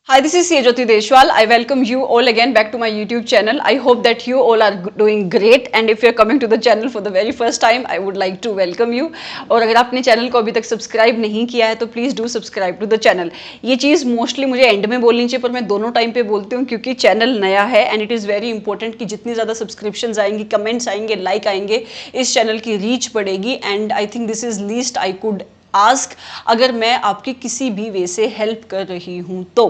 Hi, this is Jyoti Deshwal. I welcome you all again back to my YouTube channel. I hope that you all are doing great and if you are coming to the channel for the very first time, I would like to welcome you. और अगर आपने channel को अभी तक subscribe नहीं किया है तो please do subscribe to the channel. ये चीज़ मोस्टली मुझे एंड में बोलनी चाहिए पर मैं दोनों टाइम पे बोलती हूँ क्योंकि चैनल नया है and it is very important कि जितनी ज़्यादा सब्सक्रिप्शन आएंगी, कमेंट्स आएंगे, लाइक आएंगे, इस चैनल की रीच बढ़ेगी and I think this is least I could ask अगर मैं आपकी किसी भी वे से हेल्प कर रही हूं तो.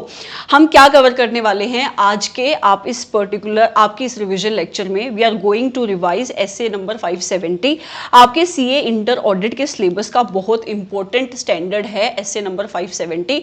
हम क्या कवर करने वाले हैं आज के आप इस पर्टिकुलर आपकी इस रिवीजन लेक्चर में. We are going to revise SA number 570. आपके सीए इंटर ऑडिट के सिलेबस का बहुत इंपॉर्टेंट स्टैंडर्ड है एसए नंबर 570.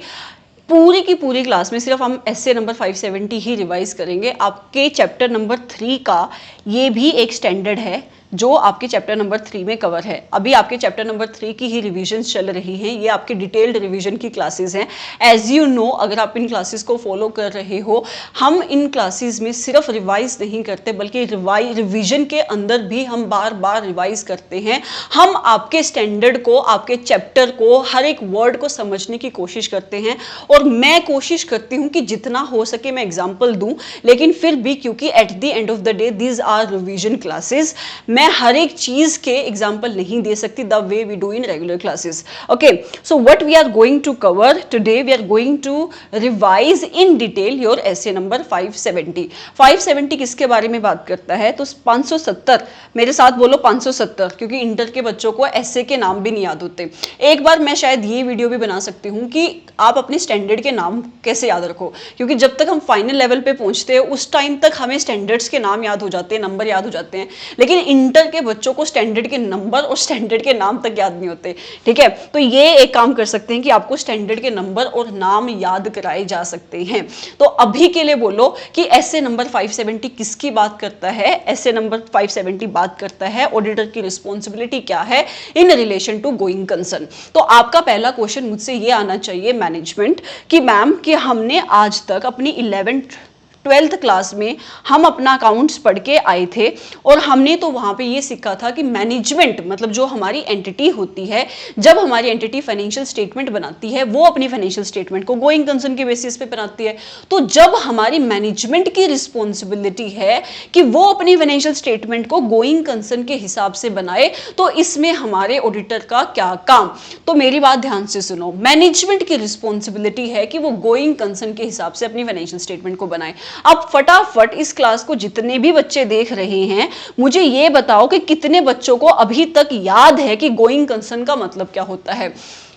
पूरी की पूरी क्लास में सिर्फ हम एसए नंबर 570 ही रिवाइज करेंगे. आपके चैप्टर नंबर 3 का ये भी एक स्टैंडर्ड है जो आपके चैप्टर नंबर 3 में कवर है. अभी आपके चैप्टर नंबर 3 की ही रिवीजन्स चल रही हैं. ये आपकी डिटेल्ड रिवीजन की क्लासेस हैं. एज यू नो, अगर आप इन क्लासेस को फॉलो कर रहे हो, हम इन क्लासेस में सिर्फ रिवाइज नहीं करते बल्कि रिवीजन के अंदर भी हम बार बार रिवाइज करते हैं. हम आपके स्टैंडर्ड को, आपके चैप्टर को, हर एक वर्ड को समझने की कोशिश करते हैं और मैं कोशिश करती हूँ कि जितना हो सके मैं एग्जाम्पल दूँ, लेकिन फिर भी क्योंकि at the end of the day these are revision classes, मैं हर एक चीज के एग्जाम्पल नहीं दे सकती the way we do in regular classes. Okay, so what we are going to cover today, we are going to revise in detail your SA number 570. 570 किसके बारे में बात करता है? तो 570, मेरे साथ बोलो 570, क्योंकि इंटर के बच्चों को एसए के नाम भी नहीं याद होते. एक बार मैं शायद ये वीडियो भी बना सकती हूँ कि आप अपने स्टैंडर्ड के नाम कैसे याद रखो, क्योंकि जब तक हम फाइनल लेवल पे पहुंचते हैं उस टाइम तक हमें स्टैंडर्ड्स के नाम याद हो जाते हैं, नंबर याद हो जाते हैं, लेकिन इंटर के बच्चों को स्टैंडर्ड के नंबर और स्टैंडर्ड के नाम तक याद नहीं होते. ठीक है, तो ये एक काम कर सकते हैं कि आपको स्टैंडर्ड के नंबर और नाम याद कराए जा सकते हैं. तो अभी के लिए बोलो कि एसए नंबर 570 किसकी बात करता है? एसए नंबर 570 बात करता है ऑडिटर की रिस्पॉन्सिबिलिटी क्या है in relation to going concern. तो आपका पहला क्वेश्चन मुझसे ये आना चाहिए मैनेजमेंट कि मैम कि हमने आज तक अपनी 11th क्लास में हम अपना अकाउंट्स पढ़ के आए थे और हमने तो वहाँ पे ये सीखा था कि मैनेजमेंट मतलब जो हमारी एंटिटी होती है, जब हमारी एंटिटी फाइनेंशियल स्टेटमेंट बनाती है वो अपनी फाइनेंशियल स्टेटमेंट को गोइंग कंसर्न के बेसिस पे बनाती है. तो जब हमारी मैनेजमेंट की रिस्पॉन्सिबिलिटी है कि वो अपनी फाइनेंशियल स्टेटमेंट को गोइंग कंसर्न के हिसाब से बनाए, तो इसमें हमारे ऑडिटर का क्या काम? तो मेरी बात ध्यान से सुनो, मैनेजमेंट की रिस्पॉन्सिबिलिटी है कि वो गोइंग कंसर्न के हिसाब से अपनी फाइनेंशियल स्टेटमेंट को बनाए. अब फटाफट इस क्लास को जितने भी बच्चे देख रहे हैं, मुझे ये बताओ कि कितने बच्चों को अभी तक याद है कि गोइंग कंसर्न का मतलब क्या होता है?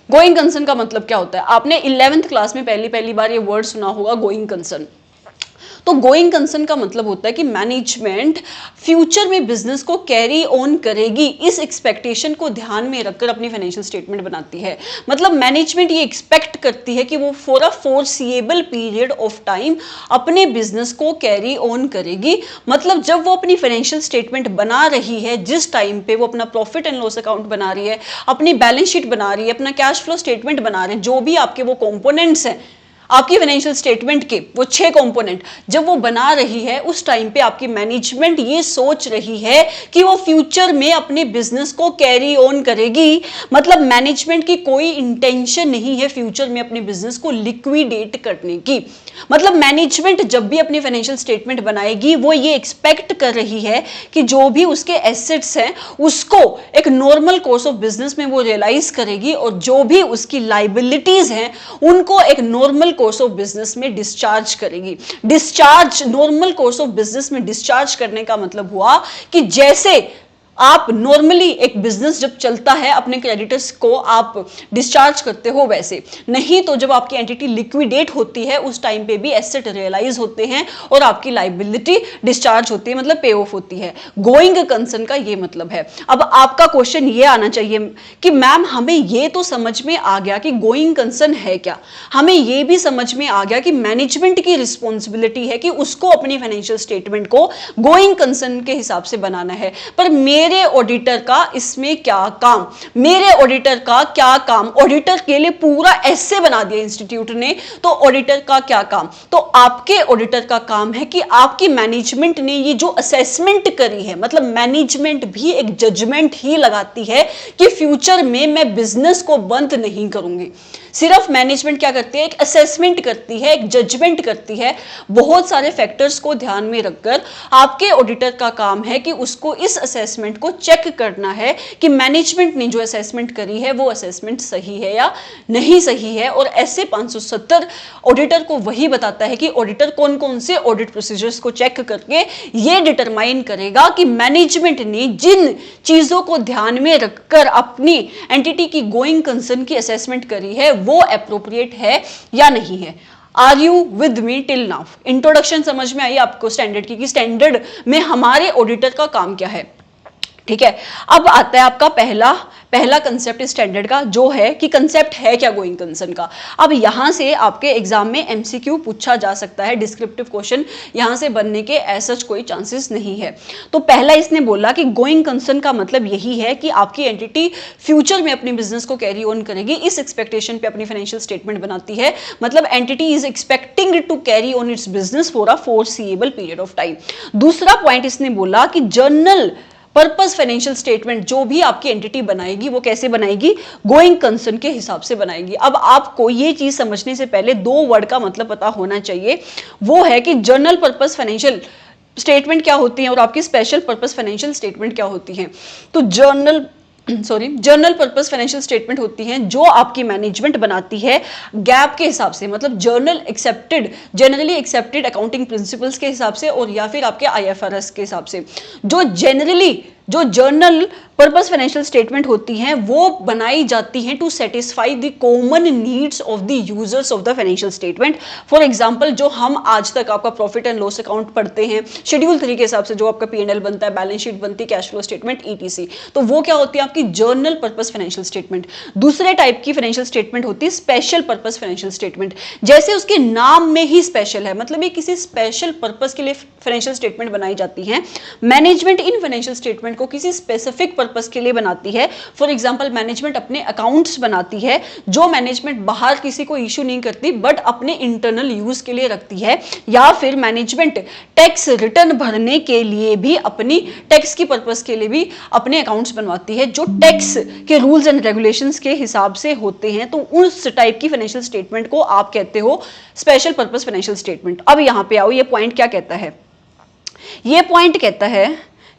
गोइंग कंसर्न का मतलब क्या होता है? आपने 11th क्लास में पहली बार ये वर्ड सुना होगा, गोइंग कंसर्न. तो गोइंग कंसर्न का मतलब होता है कि मैनेजमेंट फ्यूचर में बिजनेस को कैरी ऑन करेगी, इस एक्सपेक्टेशन को ध्यान में रखकर अपनी फाइनेंशियल स्टेटमेंट बनाती है. मतलब मैनेजमेंट ये एक्सपेक्ट करती है कि वो for a foreseeable period of time अपने बिजनेस को कैरी ऑन करेगी. मतलब जब वो अपनी फाइनेंशियल स्टेटमेंट बना रही है, जिस टाइम पे वो अपना प्रॉफिट एंड लॉस अकाउंट बना रही है, अपनी बैलेंस शीट बना रही है, अपना कैश फ्लो स्टेटमेंट बना रहे हैं, जो भी आपके वो कंपोनेंट्स हैं आपकी फाइनेंशियल स्टेटमेंट के, वो 6 कंपोनेंट जब वो बना रही है, उस टाइम पे आपकी मैनेजमेंट ये सोच रही है कि वो फ्यूचर में अपने बिजनेस को कैरी ऑन करेगी. मतलब मैनेजमेंट की कोई इंटेंशन नहीं है फ्यूचर में अपने बिजनेस को लिक्विडेट करने की. मतलब मैनेजमेंट जब भी अपनी फाइनेंशियल स्टेटमेंट बनाएगी वो ये एक्सपेक्ट कर रही है कि जो भी उसके एसेट्स हैं उसको एक नॉर्मल कोर्स ऑफ बिजनेस में वो रियलाइज करेगी और जो भी उसकी लाइबिलिटीज हैं उनको एक नॉर्मल कोर्स ऑफ बिजनेस में डिस्चार्ज करेगी. Discharge, normal course of business में डिस्चार्ज करने का मतलब हुआ कि जैसे आप नॉर्मली एक बिजनेस जब चलता है अपने क्रेडिटर्स को आप डिस्चार्ज करते हो, वैसे नहीं तो जब आपकी एंटिटी लिक्विडेट होती है उस टाइम पे भी एसेट रियलाइज होते हैं और आपकी लाइबिलिटी डिस्चार्ज होती है, मतलब पे ऑफ होती है. गोइंग कंसर्न का ये मतलब है. अब आपका क्वेश्चन ये आना चाहिए कि मैम हमें ये तो समझ में आ गया कि गोइंग कंसर्न है क्या, हमें ये भी समझ में आ गया कि मैनेजमेंट की रिस्पॉन्सिबिलिटी है कि उसको अपनी फाइनेंशियल स्टेटमेंट को गोइंग कंसर्न के हिसाब से बनाना है, पर मेरे ऑडिटर का इसमें क्या काम? मेरे ऑडिटर का क्या काम? ऑडिटर के लिए पूरा ऐसे बना दिया इंस्टीट्यूट ने, तो ऑडिटर का क्या काम? तो आपके ऑडिटर का काम है कि आपकी मैनेजमेंट ने ये जो असेसमेंट करी है, मतलब मैनेजमेंट भी एक जजमेंट ही लगाती है कि फ्यूचर में मैं बिजनेस को बंद नहीं करूंगी. सिर्फ मैनेजमेंट क्या करती है, एक असेसमेंट करती है, एक जजमेंट करती है। बहुत सारे फैक्टर्स को ध्यान में रखकर आपके ऑडिटर का काम है कि उसको इस असेसमेंट को चेक करना है कि मैनेजमेंट ने जो असेसमेंट करी है वो असेसमेंट सही है या नहीं सही है। और ऐसे 570 ऑडिटर को वही बताता है कि ऑडिटर कौन कौन से ऑडिट प्रोसीजर्स को चेक करके ये डिटरमाइन करेगा कि मैनेजमेंट ने जिन चीजों को ध्यान में रखकर अपनी एंटिटी की गोइंग कंसर्न की असेसमेंट करी है वो एप्रोप्रिएट है या नहीं है। Are you with me till now? Introduction समझ में आई आपको स्टैंडर्ड की, कि स्टैंडर्ड में हमारे ऑडिटर का काम क्या है। ठीक है, अब आता है आपका पहला कंसेप्ट स्टैंडर्ड का, जो है कि कंसेप्ट है क्या गोइंग कंसर्न का। अब यहां से आपके एग्जाम में एमसीक्यू पूछा जा सकता है, डिस्क्रिप्टिव क्वेश्चन यहां से बनने के ऐसा कोई चांसेस नहीं है। तो पहला इसने बोला कि गोइंग कंसर्न का मतलब यही है कि आपकी एंटिटी फ्यूचर में अपने बिजनेस को कैरी ऑन करेगी, इस एक्सपेक्टेशन पे अपनी फाइनेंशियल स्टेटमेंट बनाती है। मतलब entity is expecting to carry on its business for a foreseeable period of time. दूसरा पॉइंट इसने बोला कि जर्नल पर्पस फाइनेंशियल स्टेटमेंट जो भी आपकी एंटिटी बनाएगी वो कैसे बनाएगी, गोइंग कंसर्न के हिसाब से बनाएगी। अब आपको ये चीज समझने से पहले दो वर्ड का मतलब पता होना चाहिए, वो है कि जर्नल पर्पस फाइनेंशियल स्टेटमेंट क्या होती है और आपकी स्पेशल पर्पस फाइनेंशियल स्टेटमेंट क्या होती है। तो जर्नल पर्पस फाइनेंशियल स्टेटमेंट होती हैं जो आपकी मैनेजमेंट बनाती है गैप के हिसाब से, मतलब जनरली एक्सेप्टेड अकाउंटिंग प्रिंसिपल्स के हिसाब से, और या फिर आपके आईएफआरएस के हिसाब से। जो जर्नल पर्पस फाइनेंशियल स्टेटमेंट होती हैं वो बनाई जाती हैं to satisfy the common needs of the users of the financial statement. For example, जो हम आज तक आपका प्रॉफिट एंड लॉस अकाउंट पढ़ते हैं शेड्यूल 3 के हिसाब से, जो आपका P&L बनता है, बैलेंस शीट बनती है, कैश फ्लो स्टेटमेंट ETC, तो वो क्या होती है आपकी जर्नल पर्पस फाइनेंशियल स्टेटमेंट। दूसरे टाइप की फाइनेंशियल स्टेटमेंट होती है स्पेशल पर्पस फाइनेंशियल स्टेटमेंट। जैसे उसके नाम में ही स्पेशल है, मतलब ये किसी स्पेशल पर्पस के लिए फाइनेंशियल स्टेटमेंट बनाई जाती है। मैनेजमेंट इन फाइनेंशियल स्टेटमेंट को किसी स्पेसिफिक पर्पस के लिए बनाती है। फॉर एग्जांपल, मैनेजमेंट अपने अकाउंट्स बनाती है जो मैनेजमेंट बाहर किसी को इश्यू नहीं करती बट अपने इंटरनल यूज के लिए रखती है। या फिर मैनेजमेंट टैक्स रिटर्न भरने के लिए भी, अपनी टैक्स की पर्पस के लिए भी अपने अकाउंट्स बनवाती है जो टैक्स के रूल्स एंड रेगुलेशंस के हिसाब से होते हैं। तो उस टाइप की फाइनेंशियल स्टेटमेंट को आप कहते हो स्पेशल पर्पस फाइनेंशियल स्टेटमेंट। अब यहां पे आओ, ये पॉइंट क्या कहता है, ये पॉइंट कहता है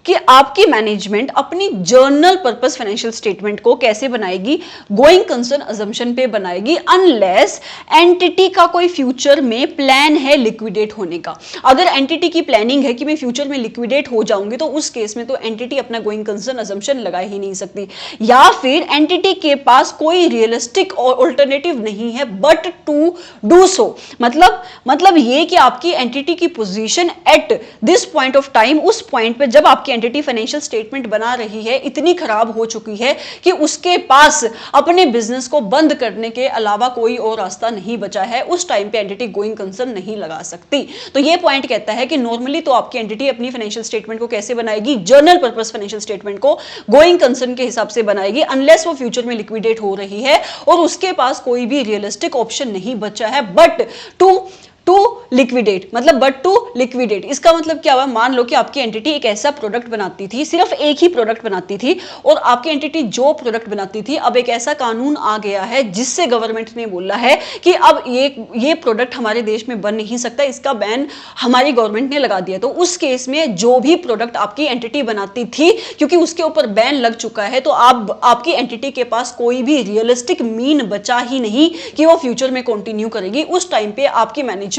कि आपकी मैनेजमेंट अपनी जर्नल पर्पस फाइनेंशियल स्टेटमेंट को कैसे बनाएगी, गोइंग कंसर्न अजम्पशन पे बनाएगी, अनलेस एंटिटी का कोई फ्यूचर में प्लान है लिक्विडेट होने का। अगर एंटिटी की प्लानिंग है कि मैं फ्यूचर में लिक्विडेट हो जाऊंगी तो उस केस में तो एंटिटी अपना गोइंग कंसर्न अजम्पशन लगा ही नहीं सकती, या फिर एंटिटी के पास कोई रियलिस्टिक ऑल्टरनेटिव नहीं है बट टू डू सो। मतलब ये कि आपकी एंटिटी की position at this point of time, उस पॉइंट पे जब आपकी एंटिटी फाइनेंशियल स्टेटमेंट बना रही है, इतनी खराब हो चुकी है कि उसके पास अपने बिजनेस को बंद करने के अलावा कोई और रास्ता नहीं बचा है। उस टाइम पे एंटिटी गोइंग कंसर्न नहीं लगा सकती। तो ये पॉइंट कहता है कि नॉर्मली तो आपकी एंटिटी अपनी फाइनेंशियल स्टेटमेंट को कैसे बनाएगी, जर्नल पर्पस फाइनेंशियल स्टेटमेंट को गोइंग कंसर्न के हिसाब से बनाएगी, अनलेस वो फ्यूचर में लिक्विडेट हो रही है और उसके पास कोई भी रियलिस्टिक ऑप्शन नहीं बचा है बट टू लिक्विडेट। मतलब बट टू लिक्विडेट, इसका मतलब क्या हुआ, मान लो कि आपकी एंटिटी एक ऐसा प्रोडक्ट बनाती थी, सिर्फ एक ही प्रोडक्ट बनाती थी, और आपकी एंटिटी जो प्रोडक्ट बनाती थी, अब एक ऐसा कानून आ गया है जिससे गवर्नमेंट ने बोला है कि अब ये प्रोडक्ट हमारे देश में बन नहीं सकता, इसका बैन हमारी गवर्नमेंट ने लगा दिया। तो उस केस में जो भी प्रोडक्ट आपकी एंटिटी बनाती थी, क्योंकि उसके ऊपर बैन लग चुका है, तो आपकी एंटिटी के पास कोई भी रियलिस्टिक मीन बचा ही नहीं कि वो फ्यूचर में कंटिन्यू करेगी। उस टाइम पे आपकी मैनेजमेंट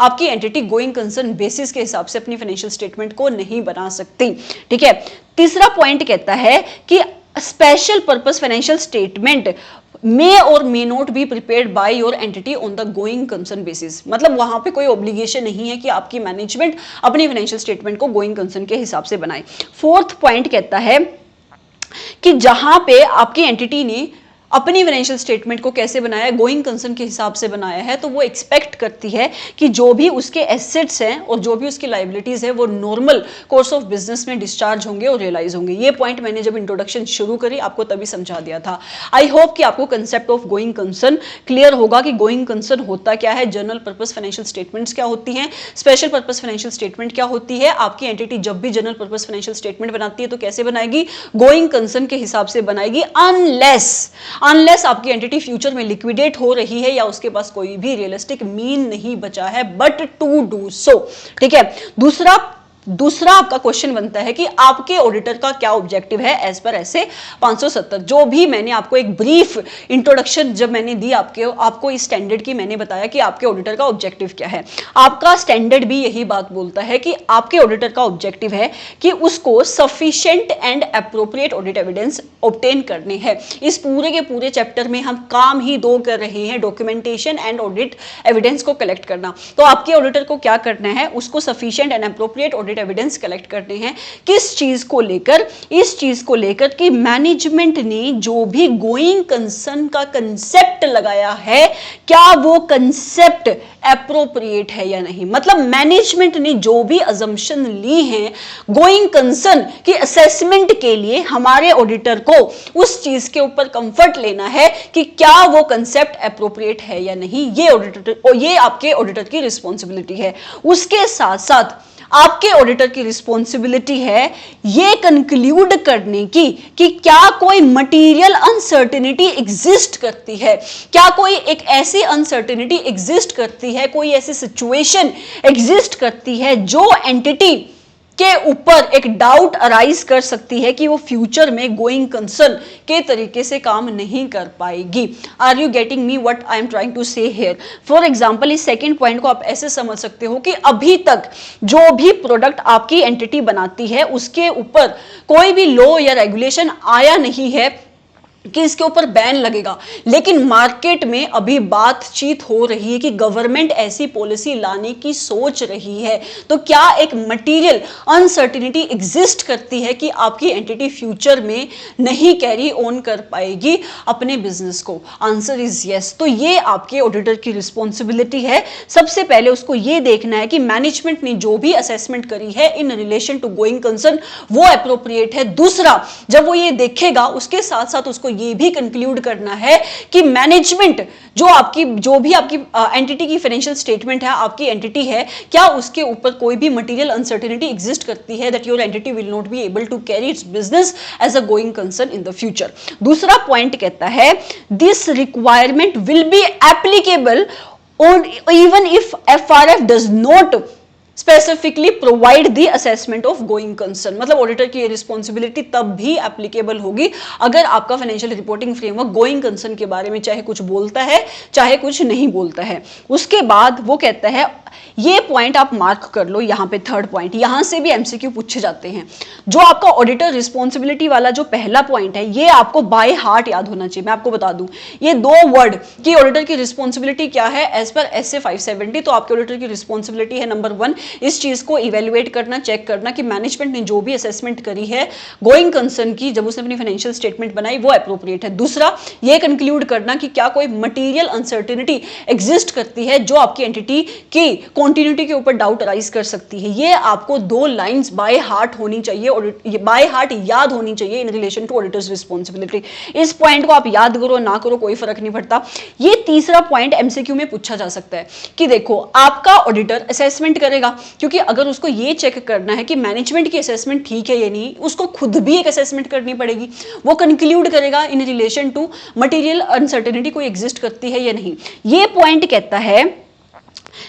आपकी एंटिटी गोइंग कंसर्न बेसिस के हिसाब से अपनी फाइनेंशियल स्टेटमेंट को नहीं बना सकती। ठीक है, तीसरा पॉइंट कहता है कि special purpose financial statement may or may not be prepared by your entity on the going concern basis। मतलब वहां पे कोई ऑब्लिगेशन नहीं है कि आपकी मैनेजमेंट अपनी फाइनेंशियल स्टेटमेंट को गोइंग कंसर्न के हिसाब से बनाए। फोर्थ पॉइंट कहता है कि जहां पे आपकी एंटिटी ने अपनी फाइनेंशियल स्टेटमेंट को कैसे बनाया, गोइंग कंसर्न के हिसाब से बनाया है, तो वो एक्सपेक्ट करती है कि जो भी उसके एसेट्स हैं और जो भी उसकी लाइबिलिटीज है वो नॉर्मल कोर्स ऑफ बिजनेस में डिस्चार्ज होंगे और रियलाइज होंगे। ये पॉइंट मैंने जब इंट्रोडक्शन शुरू करी आपको तभी समझा दिया था। आई होप कि आपको concept of going concern clear होगा कि गोइंग कंसर्न होता क्या है, जनरल पर्पस फाइनेंशियल स्टेटमेंट्स क्या होती हैं, स्पेशल पर्पस फाइनेंशियल स्टेटमेंट क्या होती है। आपकी एंटिटी जब भी जनरल पर्पस फाइनेंशियल स्टेटमेंट बनाती है तो कैसे बनाएगी, गोइंग कंसर्न के हिसाब से बनाएगी, अनलेस आपकी एंटिटी फ्यूचर में लिक्विडेट हो रही है या उसके पास कोई भी रियलिस्टिक मीन नहीं बचा है बट टू डू सो। ठीक है, दूसरा आपका क्वेश्चन बनता है कि आपके ऑडिटर का क्या ऑब्जेक्टिव है एज पर ऐसे 570। जो भी मैंने आपको एक ब्रीफ इंट्रोडक्शन जब मैंने दी आपको इस स्टैंडर्ड की, मैंने बताया कि आपके ऑडिटर का ऑब्जेक्टिव क्या है। आपका स्टैंडर्ड भी यही बात बोलता है कि आपके ऑडिटर का ऑब्जेक्टिव है कि उसको sufficient and appropriate audit evidence obtain करने हैं। इस पूरे के पूरे चैप्टर में हम काम ही दो कर रहे हैं, डॉक्यूमेंटेशन एंड ऑडिट एविडेंस को कलेक्ट करना। तो आपके ऑडिटर को क्या करना है, उसको sufficient and appropriate audit evidence collect करते हैं। किस चीज को लेकर, इस चीज को लेकर कि मैनेजमेंट ने जो भी गोइंग कंसर्न का कंसेप्ट लगाया है, क्या वो कंसेप्ट एप्रोप्रिएट है या नहीं। मतलब मैनेजमेंट ने जो भी अजम्पशन ली हैं गोइंग कंसर्न की असेसमेंट के लिए, हमारे ऑडिटर को उस चीज के ऊपर कंफर्ट लेना है कि क्या वो कंसेप्ट एप्रोप्रिएट है या नहीं। ये आपके ऑडिटर की रिस्पॉन्सिबिलिटी है। उसके साथ साथ आपके ऑडिटर की रिस्पॉन्सिबिलिटी है ये कंक्लूड करने की कि क्या कोई मटेरियल अनसर्टेनिटी एग्जिस्ट करती है, क्या कोई एक ऐसी अनसर्टेनिटी एग्जिस्ट करती है, कोई ऐसी सिचुएशन एग्जिस्ट करती है जो एंटिटी के ऊपर एक डाउट अराइज कर सकती है कि वो फ्यूचर में गोइंग कंसर्न के तरीके से काम नहीं कर पाएगी। Are you getting me what I am trying to say here. For example, इस सेकंड पॉइंट को आप ऐसे समझ सकते हो कि अभी तक जो भी प्रोडक्ट आपकी एंटिटी बनाती है उसके ऊपर कोई भी लॉ या रेगुलेशन आया नहीं है कि इसके ऊपर बैन लगेगा, लेकिन मार्केट में अभी बातचीत हो रही है कि गवर्नमेंट ऐसी पॉलिसी लाने की सोच रही है। तो क्या एक मटेरियल अनसर्टेनिटी एग्जिस्ट करती है कि आपकी एंटिटी फ्यूचर में नहीं कैरी ऑन कर पाएगी अपने बिजनेस को? Answer is yes. तो ये आपके ऑडिटर की रिस्पॉन्सिबिलिटी है। सबसे पहले उसको ये देखना है कि मैनेजमेंट ने जो भी असेसमेंट करी है in relation to going concern वो एप्रोप्रिएट है। दूसरा, जब वो ये देखेगा उसके साथ साथ उसको ये भी कंक्लूड करना है कि मैनेजमेंट जो भी आपकी एंटिटी की फाइनेंशियल स्टेटमेंट है, आपकी एंटिटी है, क्या उसके ऊपर कोई भी मटेरियल अनसर्टेनिटी एग्जिस्ट करती है that your entity will not be able to carry its business as a going concern in the future. दूसरा पॉइंट कहता है this requirement will be applicable even if FRF does not specifically provide the assessment of going concern. मतलब auditor की ये responsibility तब भी applicable होगी अगर आपका financial reporting framework going concern के बारे में चाहे कुछ बोलता है चाहे कुछ नहीं बोलता है। उसके बाद वो कहता है, ये पॉइंट आप मार्क कर लो यहाँ पे, थर्ड पॉइंट, यहां से भी एमसीक्यू पूछे जाते हैं। जो आपका ऑडिटर रिस्पॉन्सिबिलिटी वाला जो पहला पॉइंट है ये आपको बाय हार्ट याद होना चाहिए। मैं आपको बता दूं ये दो वर्ड कि ऑडिटर की रिस्पॉन्सिबिलिटी क्या है एज पर SA 570। तो आपके ऑडिटर की रिस्पॉन्सिबिलिटी है नंबर 1 इस चीज को इवेल्युएट करना, चेक करना कि मैनेजमेंट ने जो भी असेसमेंट करी है गोइंग कंसर्न की जब उसने अपनी फाइनेंशियल स्टेटमेंट बनाई वो एप्रोप्रिएट है। दूसरा, ये कंक्लूड करना कि क्या कोई मटेरियल अनसर्टेनिटी एग्जिस्ट करती है जो आपकी एंटिटी की कॉन्टिन्यूटी के ऊपर डाउट अराइज कर सकती है। ये आपको दो लाइंस बाय हार्ट होनी चाहिए और बाय हार्ट याद होनी चाहिए in relation to auditor's responsibility. इस पॉइंट को आप याद करो ना करो कोई फर्क नहीं पड़ता। ये तीसरा पॉइंट एमसीक्यू में पूछा जा सकता है कि देखो आपका ऑडिटर असेसमेंट करेगा, क्योंकि अगर उसको ये चेक करना है कि मैनेजमेंट की असेसमेंट ठीक है या नहीं, उसको खुद भी एक असेसमेंट करनी पड़ेगी। वो कंक्लूड करेगा in relation to material uncertainty कोई एग्जिस्ट करती है या नहीं। ये पॉइंट कहता है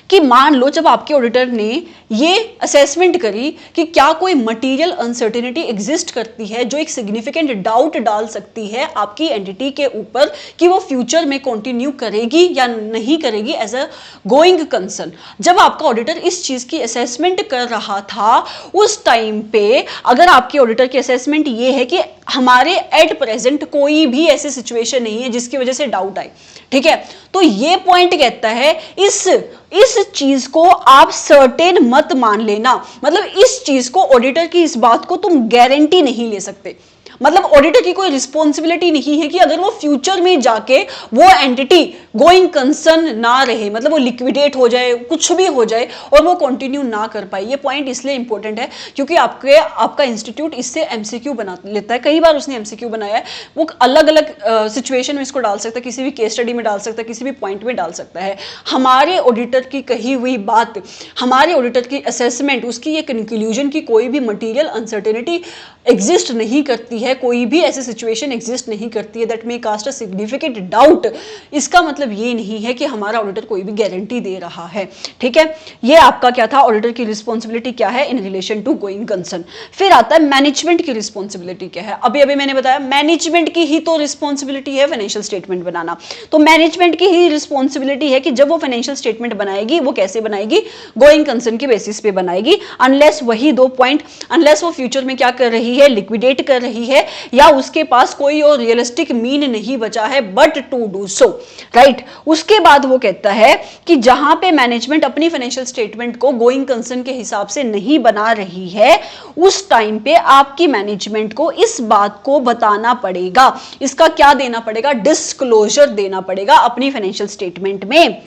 कि मान लो जब आपके ऑडिटर ने ये असेसमेंट करी कि क्या कोई मटेरियल अनसर्टेनिटी एग्जिस्ट करती है जो एक सिग्निफिकेंट डाउट डाल सकती है आपकी एंटिटी के ऊपर कि वो फ्यूचर में कंटिन्यू करेगी या नहीं करेगी एज अ गोइंग कंसर्न। जब आपका ऑडिटर इस चीज की असेसमेंट कर रहा था उस टाइम पे अगर आपके ऑडिटर की असेसमेंट ये है कि हमारे एट प्रेजेंट कोई भी ऐसी सिचुएशन नहीं है जिसकी वजह से डाउट आए, ठीक है, तो ये पॉइंट कहता है इस चीज को आप सर्टेन मत मान लेना। मतलब इस चीज को, ऑडिटर की इस बात को तुम गारंटी नहीं ले सकते। मतलब ऑडिटर की कोई रिस्पॉन्सिबिलिटी नहीं है कि अगर वो फ्यूचर में जाके वो एंटिटी गोइंग कंसर्न ना रहे, मतलब वो लिक्विडेट हो जाए, कुछ भी हो जाए और वो कंटिन्यू ना कर पाए। ये पॉइंट इसलिए इंपॉर्टेंट है क्योंकि आपका इंस्टीट्यूट इससे एमसीक्यू बना लेता है। कई बार उसने एमसीक्यू बनाया है, वो अलग अलग सिचुएशन में इसको डाल सकता है, किसी भी केस स्टडी में डाल सकता है, किसी भी पॉइंट में डाल सकता है। हमारे ऑडिटर की कही हुई बात, हमारे ऑडिटर की असेसमेंट, उसकी ये कंक्लूजन की कोई भी मटीरियल अनसर्टेनिटी एग्जिस्ट नहीं करती है, कोई भी ऐसी सिचुएशन एग्जिस्ट नहीं करती है that may cast a significant doubt, इसका मतलब ये नहीं है कि हमारा ऑडिटर कोई भी गारंटी दे रहा है। ठीक है, ये आपका क्या था, ऑडिटर की रिस्पॉन्सिबिलिटी क्या है in relation to going concern. फिर आता है मैनेजमेंट की रिस्पॉन्सिबिलिटी क्या है। अभी अभी मैंने बताया मैनेजमेंट की ही तो रिस्पॉन्सिबिलिटी है फाइनेंशियल स्टेटमेंट बनाना, तो मैनेजमेंट की ही रिस्पॉन्सिबिलिटी है कि जब वो फाइनेंशियल स्टेटमेंट बनाएगी वो कैसे बनाएगी, गोइंग कंसर्न के बेसिस पे बनाएगी, अनलेस वही दो पॉइंट, अनलेस वो फ्यूचर में क्या कर रही है, लिक्विडेट कर रही है, या उसके पास कोई और रियलिस्टिक मीन नहीं बचा है but to do so, right. उसके बाद वो कहता है कि जहां पे मैनेजमेंट अपनी फाइनेंशियल स्टेटमेंट को गोइंग कंसर्न के हिसाब से नहीं बना रही है, उस टाइम पे आपकी मैनेजमेंट को इस बात को बताना पड़ेगा, इसका क्या देना पड़ेगा, डिस्क्लोजर देना पड़ेगा अपनी फाइनेंशियल स्टेटमेंट में,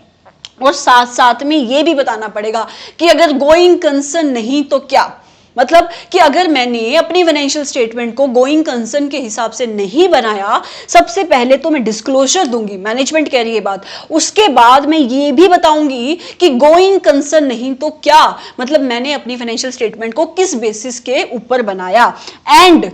और साथ साथ में ये भी बताना पड़ेगा कि अगर गोइंग कंसर्न नहीं तो क्या, मतलब कि अगर मैंने अपनी फाइनेंशियल स्टेटमेंट को गोइंग कंसर्न के हिसाब से नहीं बनाया, सबसे पहले तो मैं डिस्क्लोजर दूंगी, मैनेजमेंट कह रही है बात, उसके बाद मैं ये भी बताऊंगी कि गोइंग कंसर्न नहीं तो क्या, मतलब मैंने अपनी फाइनेंशियल स्टेटमेंट को किस बेसिस के ऊपर बनाया एंड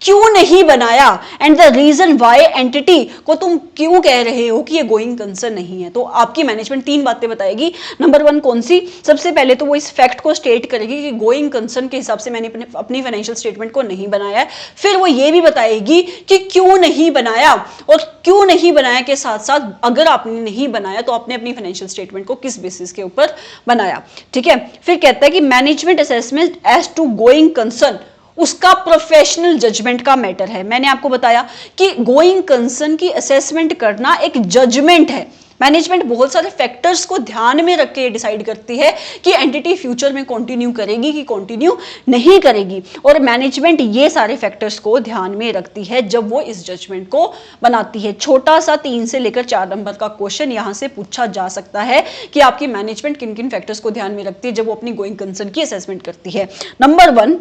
क्यों नहीं बनाया, and the reason why entity को तुम क्यों कह रहे हो कि ये गोइंग कंसर्न नहीं है। तो आपकी मैनेजमेंट तीन बातें बताएगी। नंबर वन कौन सी, सबसे पहले तो वो इस फैक्ट को स्टेट करेगी कि गोइंग कंसर्न के हिसाब से मैंने अपनी फाइनेंशियल स्टेटमेंट को नहीं बनाया है, फिर वो ये भी बताएगी कि क्यों नहीं बनाया, और क्यों नहीं बनाया के साथ साथ अगर आपने नहीं बनाया तो आपने अपनी फाइनेंशियल स्टेटमेंट को किस बेसिस के ऊपर बनाया। ठीक है, फिर कहता है कि management assessment as to going concern उसका प्रोफेशनल जजमेंट का मैटर है। मैंने आपको बताया कि गोइंग कंसर्न की असेसमेंट करना एक जजमेंट है। मैनेजमेंट बहुत सारे फैक्टर्स को ध्यान में रख के डिसाइड करती है कि एंटिटी फ्यूचर में कंटिन्यू करेगी कि कंटिन्यू नहीं करेगी, और मैनेजमेंट ये सारे फैक्टर्स को ध्यान में रखती है जब वो इस जजमेंट को बनाती है। छोटा सा 3 से लेकर 4 नंबर का क्वेश्चन यहां से पूछा जा सकता है कि आपकी मैनेजमेंट किन किन फैक्टर्स को ध्यान में रखती है जब वो अपनी गोइंग कंसर्न की असेसमेंट करती है। नंबर 1,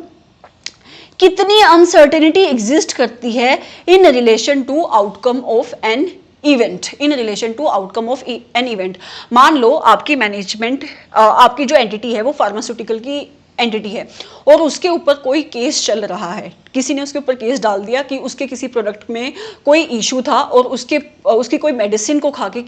कितनी अनसर्टेनिटी एग्जिस्ट करती है in relation to outcome of an event, in relation to outcome of an event. मान लो आपकी मैनेजमेंट, आपकी जो एंटिटी है वो फार्मास्यूटिकल की एंटिटी है और उसके ऊपर कोई केस चल रहा है, किसी ने उसके ऊपर केस डाल दिया कि उसके किसी प्रोडक्ट में कोई इशू था और उसकी कोई मेडिसिन को खा के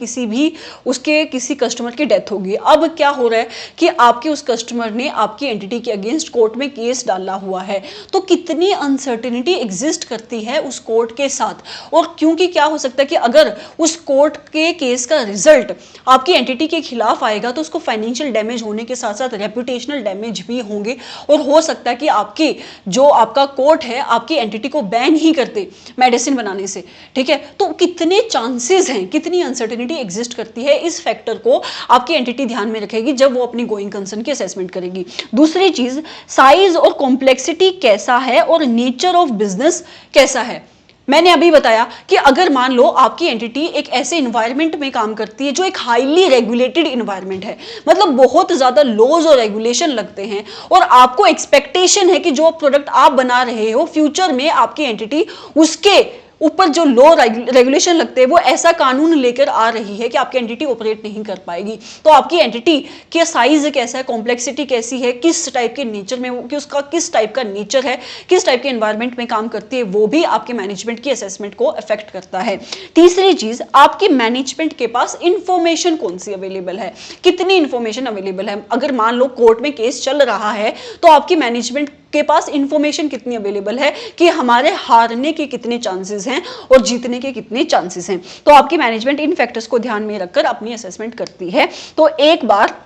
उसके किसी कस्टमर की डेथ होगी। अब क्या हो रहा है कि आपके उस कस्टमर ने आपकी एंटिटी के अगेंस्ट कोर्ट में केस डाला हुआ है, तो कितनी अनसर्टेनिटी एग्जिस्ट करती है उस कोर्ट के साथ। और क्योंकि क्या हो सकता है कि अगर उस कोर्ट के केस का रिजल्ट आपकी एंटिटी के खिलाफ आएगा तो उसको फाइनेंशियल डैमेज होने के साथ साथ रेपुटेशनल डैमेज भी होंगे, और हो सकता है कि आपका कोर्ट है आपकी एंटिटी को बैन ही करते मेडिसिन बनाने से। ठीक है, तो कितने चांसेस हैं, कितनी अनसर्टेनिटी एग्जिस्ट करती है, इस फैक्टर को आपकी एंटिटी ध्यान में रखेगी जब वो अपनी गोइंग कंसर्न की असेसमेंट करेगी। दूसरी चीज, साइज और कॉम्प्लेक्सिटी कैसा है और नेचर ऑफ बिजनेस कैसा है। मैंने अभी बताया कि अगर मान लो आपकी एंटिटी एक ऐसे इन्वायरमेंट में काम करती है जो एक हाईली रेगुलेटेड इन्वायरमेंट है, मतलब बहुत ज्यादा लॉज और रेगुलेशन लगते हैं, और आपको एक्सपेक्टेशन है कि जो प्रोडक्ट आप बना रहे हो फ्यूचर में आपकी एंटिटी उसके ऊपर जो लॉ रेगुलेशन लगते हैं वो ऐसा कानून लेकर आ रही है कि आपकी एंटिटी ऑपरेट नहीं कर पाएगी। तो आपकी एंटिटी के साइज कैसा है, कॉम्प्लेक्सिटी कैसी है, किस टाइप के नेचर में कि उसका किस टाइप का नेचर है, किस टाइप के एनवायरनमेंट में काम करती है, वो भी आपके मैनेजमेंट की असेसमेंट को अफेक्ट करता है। तीसरी चीज, आपकी मैनेजमेंट के पास इंफॉर्मेशन कौन सी अवेलेबल है, कितनी इंफॉर्मेशन अवेलेबल है। अगर मान लो कोर्ट में केस चल रहा है तो आपकी मैनेजमेंट के पास इंफॉर्मेशन कितनी अवेलेबल है कि हमारे हारने के कितने चांसेस हैं और जीतने के कितने चांसेस हैं। तो आपकी मैनेजमेंट इन फैक्टर्स को ध्यान में रखकर अपनी असेसमेंट करती है। तो एक बार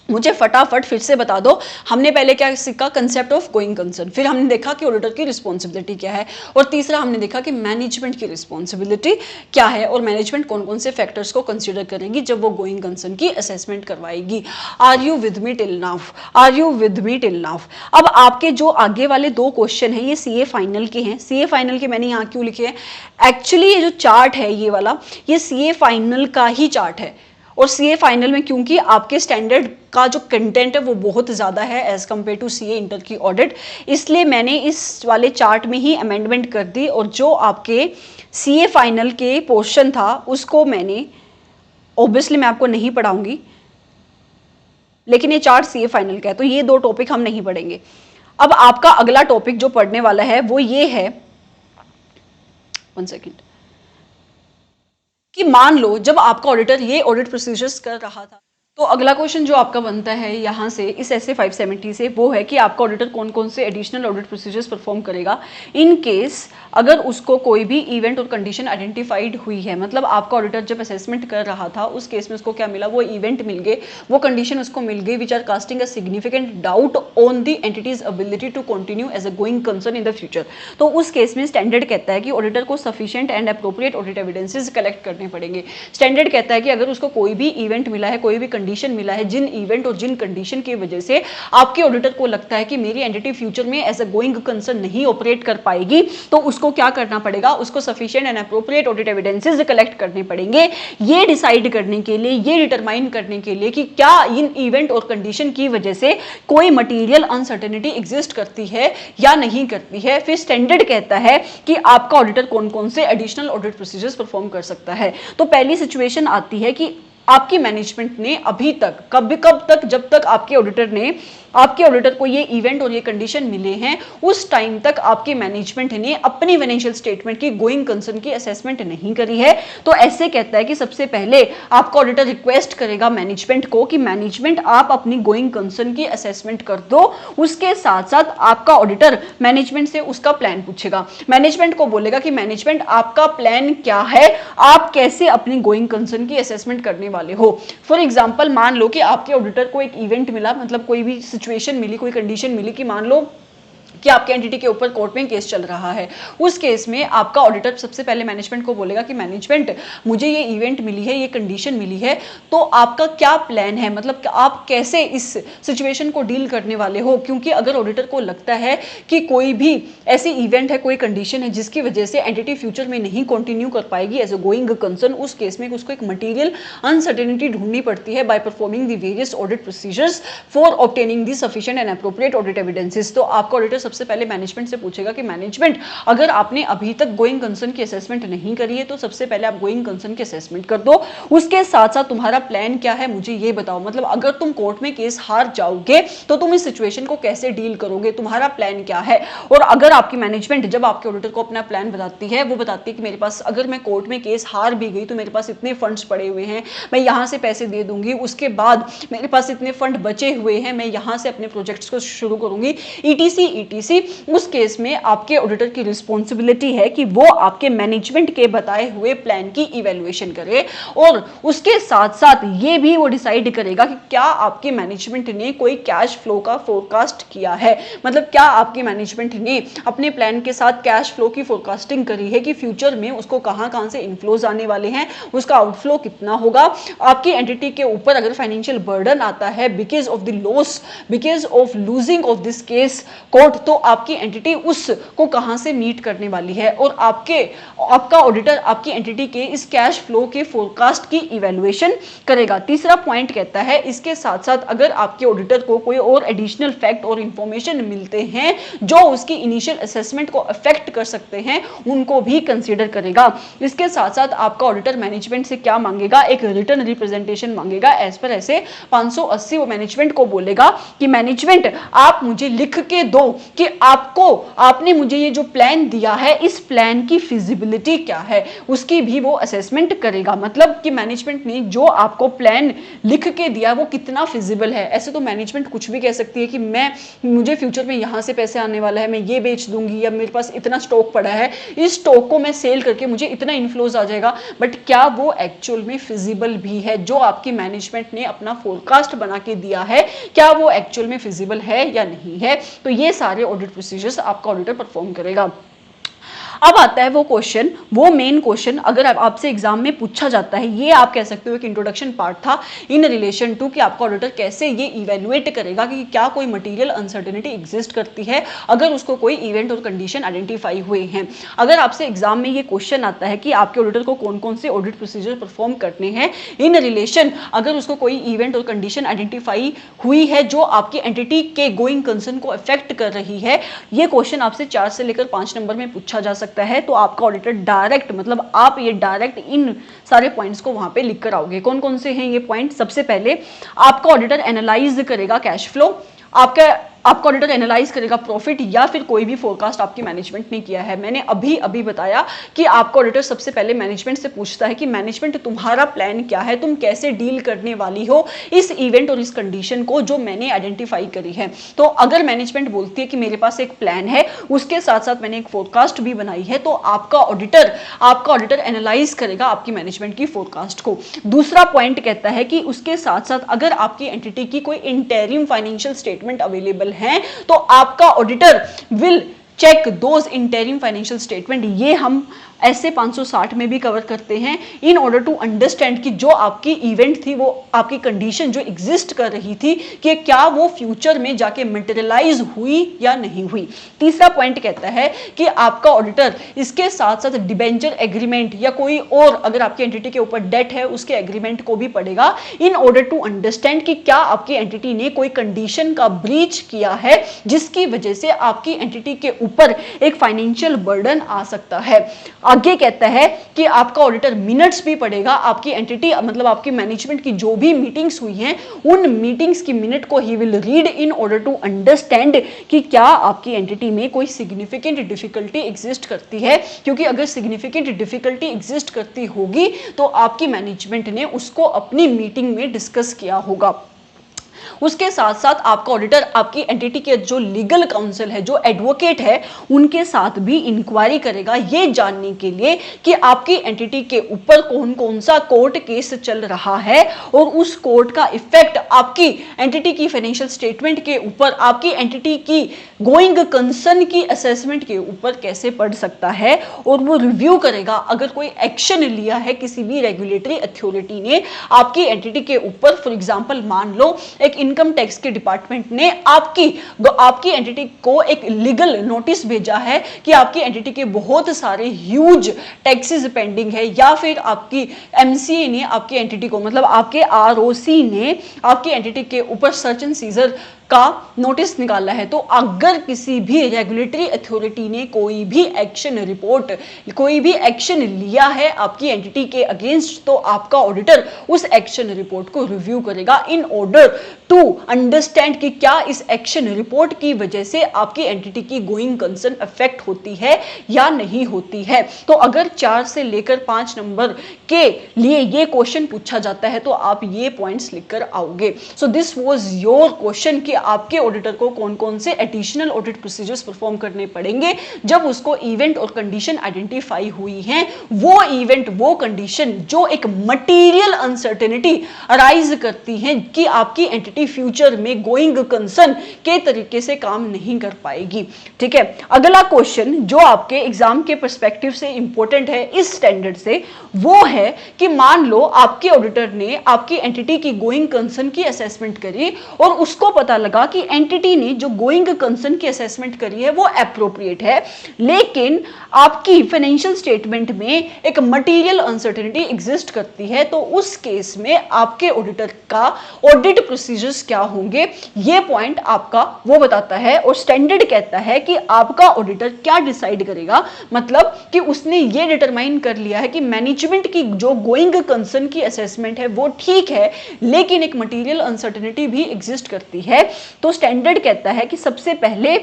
मुझे फटाफट फिर से बता दो, हमने पहले क्या सीखा, कंसेप्ट ऑफ गोइंग कंसर्न, फिर हमने देखा कि ऑडिटर की रिस्पॉन्सिबिलिटी क्या है, और तीसरा हमने देखा कि मैनेजमेंट की रिस्पॉन्सिबिलिटी क्या है और मैनेजमेंट कौन कौन से फैक्टर्स को कंसीडर करेगी जब वो गोइंग कंसर्न की असेसमेंट करवाएगी। Are you with me till now, are you with me till now. अब आपके जो आगे वाले 2 क्वेश्चन हैं ये सीए फाइनल के हैं। सीए फाइनल के मैंने यहाँ क्यों लिखे हैं, एक्चुअली ये जो चार्ट है ये वाला, ये सीए फाइनल का ही चार्ट है, और सीए फाइनल में क्योंकि आपके स्टैंडर्ड का जो कंटेंट है वो बहुत ज़्यादा है as compare to CA inter की ऑडिट, इसलिए मैंने इस वाले चार्ट में ही अमेंडमेंट कर दी, और जो आपके सीए फाइनल के पोर्शन था उसको मैंने, ऑब्वियसली मैं आपको नहीं पढ़ाऊंगी, लेकिन ये चार्ट सीए फाइनल का है तो ये 2 टॉपिक हम नहीं पढ़ेंगे। अब आपका अगला टॉपिक जो पढ़ने वाला है वो ये है, 1 सेकेंड, कि मान लो जब आपका ऑडिटर ये ऑडिट प्रोसीजर्स कर रहा था, तो अगला क्वेश्चन जो आपका बनता है यहाँ से इस ऐसे 570 से, वो है कि आपका ऑडिटर कौन कौन से एडिशनल ऑडिट प्रोसीजर्स परफॉर्म करेगा इन केस अगर उसको कोई भी इवेंट और कंडीशन आइडेंटिफाइड हुई है। मतलब आपका ऑडिटर जब असेसमेंट कर रहा था उस केस में उसको क्या मिला, वो इवेंट मिल गए, वो कंडीशन उसको मिल गई which are casting a significant doubt on the entity's ability to continue as a going concern in the future. तो उस केस में स्टैंडर्ड कहता है कि ऑडिटर को sufficient and appropriate audit evidences collect करने पड़ेंगे। स्टैंडर्ड कहता है कि अगर उसको कोई भी इवेंट मिला है, कोई भी कंडीशन मिला है, जिन इवेंट और जिन कंडीशन की वजह से आपके ऑडिटर को लगता है कि मेरी एंटिटी फ्यूचर में एज अ गोइंग कंसर्न नहीं ऑपरेट कर पाएगी, तो उसको क्या करना पड़ेगा, उसको sufficient and appropriate audit evidences collect करने पड़ेंगे, ये डिसाइड करने के लिए, ये डिटरमाइन करने के लिए कि क्या इन इवेंट और कंडीशन की वजह से कोई मटेरियल अनसर्टेनिटी एग्जिस्ट करती है या नहीं करती है। फिर स्टैंडर्ड कहता है कि आपका ऑडिटर कौन कौन से एडिशनल ऑडिट प्रोसीजर्स परफॉर्म कर सकता है। तो पहली सिचुएशन आती है कि आपकी मैनेजमेंट ने अभी तक कब तक, जब तक आपके ऑडिटर को ये इवेंट और ये कंडीशन मिले हैं उस टाइम तक आपके मैनेजमेंट ने अपनी फाइनेंशियल स्टेटमेंट की गोइंग कंसर्न की असेसमेंट नहीं करी है। तो ऐसे कहता है कि सबसे पहले आपका ऑडिटर रिक्वेस्ट करेगा मैनेजमेंट को कि मैनेजमेंट आप अपनी गोइंग कंसर्न की असेसमेंट कर दो। उसके साथ साथ आपका ऑडिटर मैनेजमेंट से उसका प्लान पूछेगा, मैनेजमेंट को बोलेगा कि मैनेजमेंट आपका प्लान क्या है, आप कैसे अपनी गोइंग कंसर्न की असेसमेंट करने वाले हो। फॉर एग्जांपल मान लो कि आपके ऑडिटर को एक इवेंट मिला, मतलब कोई भी सिचुएशन मिली, कोई कंडीशन मिली कि मान लो कि आपके एंटिटी के ऊपर कोर्ट में केस चल रहा है। उस केस में आपका ऑडिटर सबसे पहले मैनेजमेंट को बोलेगा कि मैनेजमेंट मुझे ये इवेंट मिली है, ये कंडीशन मिली है, तो आपका क्या प्लान है, मतलब आप कैसे इस सिचुएशन को डील करने वाले हो। क्योंकि अगर ऑडिटर को लगता है कि कोई भी ऐसी इवेंट है, कोई कंडीशन है जिसकी वजह से एंटिटी फ्यूचर में नहीं कंटिन्यू कर पाएगी एज अ गोइंग कंसर्न, उस केस में उसको एक मटीरियल अनसर्टेनिटी ढूंढनी पड़ती है by performing the various audit procedures for obtaining the sufficient and appropriate audit evidences. तो आपका ऑडिटर सबसे पहले मैनेजमेंट से पूछेगा कि मैनेजमेंट अगर आपने अभी तक गोइंग कंसर्न की असेसमेंट नहीं करी है तो सबसे पहले आप गोइंग कंसर्न की असेसमेंट कर दो। उसके साथ साथ तुम्हारा प्लान क्या है मुझे ये बताओ, मतलब अगर तुम कोर्ट में केस हार जाओगे तो तुम इस सिचुएशन को कैसे डील करोगे, तुम्हारा प्लान क्या है। और अगर आपकी मैनेजमेंट जब आपके ऑडिटर को अपना प्लान बताती है, वो बताती है कि मेरे पास अगर मैं कोर्ट में केस हार भी गई तो मेरे पास इतने फंड्स पड़े हुए हैं, मैं यहां से पैसे दे दूंगी, उसके बाद मेरे पास इतने फंड बचे हुए हैं, मैं यहां से अपने प्रोजेक्ट्स को शुरू करूंगी, ईटीसी ईटीसी, उस केस में आपके ऑडिटर की रिस्पॉन्सिबिलिटी है कि वो आपके मैनेजमेंट के बताए हुए प्लान की इवैल्यूएशन करे और उसके साथ साथ ये भी वो डिसाइड करेगा कि क्या आपके मैनेजमेंट ने कोई कैश फ्लो का फोरकास्ट किया है, मतलब क्या आपके मैनेजमेंट ने अपने प्लान के साथ कैश फ्लो की फोरकास्टिंग करी है कि फ्यूचर में उसको कहां से इनफ्लोज आने वाले हैं, उसका आउटफ्लो कितना होगा। आपकी एंटिटी के ऊपर अगर फाइनेंशियल बर्डन आता है because of the loss, because of losing of this case court, तो आपकी एंटिटी उसको कहां से मीट करने वाली है और आपका ऑडिटर आपकी एंटिटी के इस कैश फ्लो के फोरकास्ट की इवैल्यूएशन करेगा। तीसरा पॉइंट कहता है इसके साथ साथ अगर आपके ऑडिटर को कोई और एडिशनल फैक्ट और इंफॉर्मेशन मिलते हैं जो उसकी इनिशियल असेसमेंट को अफेक्ट कर सकते हैं, उनको भी कंसीडर करेगा। इसके साथ साथ आपका ऑडिटर मैनेजमेंट से क्या मांगेगा, एक रिटर्न रिप्रेजेंटेशन मांगेगा एज पर ऐसे 580। वो मैनेजमेंट को बोलेगा कि मैनेजमेंट आप मुझे लिख के दो कि आपने मुझे ये जो प्लान दिया है इस प्लान की फिजिबिलिटी क्या है, उसकी भी वो असेसमेंट करेगा। मतलब कि मैनेजमेंट ने जो आपको प्लान लिख के दिया वो कितना फिजिबल है। ऐसे तो मैनेजमेंट कुछ भी कह सकती है कि मुझे फ्यूचर में यहां से पैसे आने वाला है, मैं ये बेच दूंगी, या मेरे पास इतना स्टॉक पड़ा है, इस स्टॉक को मैं सेल करके मुझे इतना इन्फ्लोज आ जाएगा, बट क्या वो एक्चुअल में फिजिबल भी है, जो आपकी मैनेजमेंट ने अपना फोरकास्ट बना के दिया है क्या वो एक्चुअल में फिजिबल है या नहीं है। तो ये सारे ऑडिट प्रोसीजर्स आपका ऑडिटर परफॉर्म करेगा। अब आता है वो क्वेश्चन, वो मेन क्वेश्चन अगर आपसे एग्जाम में पूछा जाता है, ये आप कह सकते हो एक इंट्रोडक्शन पार्ट था इन रिलेशन टू कि आपका ऑडिटर कैसे ये इवेल्युएट करेगा कि क्या कोई मटेरियल अनसर्टेनिटी एग्जिस्ट करती है अगर उसको कोई इवेंट और कंडीशन आइडेंटिफाई हुए हैं। अगर आपसे एग्जाम में ये क्वेश्चन आता है कि आपके ऑडिटर को कौन कौन से ऑडिट प्रोसीजर परफॉर्म करने हैं इन रिलेशन, अगर उसको कोई इवेंट और कंडीशन आइडेंटिफाई हुई है जो आपकी एंटिटी के गोइंग कंसर्न को अफेक्ट कर रही है, ये क्वेश्चन आपसे 4 से लेकर 5 नंबर में पूछा जा सकता है। तो आपका ऑडिटर डायरेक्ट, मतलब आप ये डायरेक्ट इन सारे पॉइंट्स को वहां पे लिख कर आओगे। कौन कौन से हैं ये पॉइंट, सबसे पहले आपका ऑडिटर एनालाइज करेगा कैश फ्लो, आपका आपका ऑडिटर एनालाइज करेगा प्रॉफिट या फिर कोई भी फोरकास्ट आपकी मैनेजमेंट ने किया है। मैंने अभी अभी बताया कि आपका ऑडिटर सबसे पहले मैनेजमेंट से पूछता है कि मैनेजमेंट तुम्हारा प्लान क्या है, तुम कैसे डील करने वाली हो इस इवेंट और इस कंडीशन को जो मैंने आइडेंटिफाई करी है। तो अगर मैनेजमेंट बोलती है कि मेरे पास एक प्लान है, उसके साथ साथ मैंने एक फोरकास्ट भी बनाई है, तो आपका ऑडिटर एनालाइज करेगा आपकी मैनेजमेंट की फोरकास्ट को। दूसरा पॉइंट कहता है कि उसके साथ साथ अगर आपकी एंटिटी की कोई इंटरिम फाइनेंशियल स्टेटमेंट अवेलेबल है तो आपका auditor will check those interim financial statement. ये हम ऐसे 560 में भी कवर करते हैं इन ऑर्डर टू अंडरस्टैंड कि जो आपकी इवेंट थी, वो आपकी कंडीशन जो एग्जिस्ट कर रही थी, कि क्या वो फ्यूचर में जाके मटेरियलाइज हुई या नहीं हुई। तीसरा पॉइंट कहता है कि आपका ऑडिटर इसके साथ साथ डिबेंचर एग्रीमेंट या कोई और अगर आपकी एंटिटी के ऊपर डेट है उसके एग्रीमेंट को भी पढ़ेगा इन ऑर्डर टू अंडरस्टैंड कि क्या आपकी एंटिटी ने कोई कंडीशन का ब्रीच किया है जिसकी वजह से आपकी एंटिटी के ऊपर एक फाइनेंशियल बर्डन आ सकता है। आगे कहता है कि आपका ऑडिटर मिनट्स भी पढ़ेगा, आपकी एंटिटी मतलब आपकी मैनेजमेंट की जो भी मीटिंग्स हुई हैं उन मीटिंग्स की मिनट को ही will read in order to understand कि क्या आपकी एंटिटी में कोई सिग्निफिकेंट डिफिकल्टी एग्जिस्ट करती है, क्योंकि अगर सिग्निफिकेंट डिफिकल्टी एग्जिस्ट करती होगी तो आपकी मैनेजमेंट ने उसको अपनी मीटिंग में डिस्कस किया होगा। उसके साथ साथ आपका ऑडिटर आपकी एंटिटी के जो लीगल काउंसिल है, जो एडवोकेट है, उनके साथ भी इंक्वायरी करेगा ये जानने के लिए कि आपकी एंटिटी के ऊपर कौन कौन सा कोर्ट केस चल रहा है और उस कोर्ट का इफेक्ट आपकी एंटिटी की फाइनेंशियल स्टेटमेंट के ऊपर, आपकी एंटिटी की गोइंग कंसर्न की असेसमेंट के ऊपर कैसे पड़ सकता है। और वो रिव्यू करेगा अगर कोई एक्शन लिया है किसी भी रेगुलेटरी अथॉरिटी ने आपकी एंटिटी के ऊपर। फॉर एग्जांपल मान लो एक इनकम टैक्स के डिपार्टमेंट ने आपकी एंटिटी को एक लीगल नोटिस भेजा है कि आपकी एंटिटी के बहुत सारे ह्यूज टैक्सेस पेंडिंग है, या फिर आपकी एमसीए ने आपकी एंटिटी को मतलब आपके आरओसी ने आपकी एंटिटी के ऊपर सर्च एंड सीजर का नोटिस निकाला है। तो अगर किसी भी रेगुलेटरी अथॉरिटी ने कोई भी एक्शन रिपोर्ट, कोई भी एक्शन लिया है आपकी एंटिटी के अगेंस्ट, तो आपका ऑडिटर उस एक्शन रिपोर्ट को रिव्यू करेगा इन ऑर्डर टू अंडरस्टैंड कि क्या इस एक्शन रिपोर्ट की वजह से आपकी एंटिटी की गोइंग कंसर्न अफेक्ट होती है या नहीं होती है। तो अगर 4 से लेकर 5 नंबर के लिए ये क्वेश्चन पूछा जाता है तो आप ये पॉइंट्स लिखकर आओगे। So this was your question कि आपके ऑडिटर को कौन कौन से एडिशनल ऑडिट प्रोसीजर्स परफॉर्म करने पड़ेंगे जब उसको इवेंट और कंडीशन आइडेंटिफाई हुई हैं, वो इवेंट वो कंडीशन जो एक मटेरियल अनसर्टेनिटी अराइज करती हैं कि आपकी एंटिटी फ्यूचर में गोइंग कंसर्न के तरीके से काम नहीं कर पाएगी। ठीक है, अगला क्वेश्चन जो आपके एग्जाम के पर्सपेक्टिव से इंपॉर्टेंट है इस स्टैंडर्ड से, वो है कि मान लो आपके ऑडिटर ने आपकी एंटिटी की गोइंग कंसर्न की असेसमेंट करी और उसको पता लगा कि एंटिटी ने जो गोइंग कंसर्न की असेसमेंट करी है वो एप्रोप्रिएट है, लेकिन आपकी फाइनेंशियल स्टेटमेंट में एक मटेरियल अनसर्टेनिटी एग्जिस्ट करती है। तो उस केस में आपके ऑडिटर का ऑडिट प्रोसीजर्स क्या होंगे, ये पॉइंट आपका वो बताता है। और स्टैंडर्ड कहता है कि आपका ऑडिटर क्या डिसाइड करेगा, मतलब कि उसने ये डिटरमाइन कर लिया है कि मैनेजमेंट की जो गोइंग कंसर्न की असेसमेंट है वो ठीक है, लेकिन एक मटेरियल अनसर्टेनिटी भी एग्जिस्ट करती है। तो स्टैंडर्ड कहता है कि सबसे पहले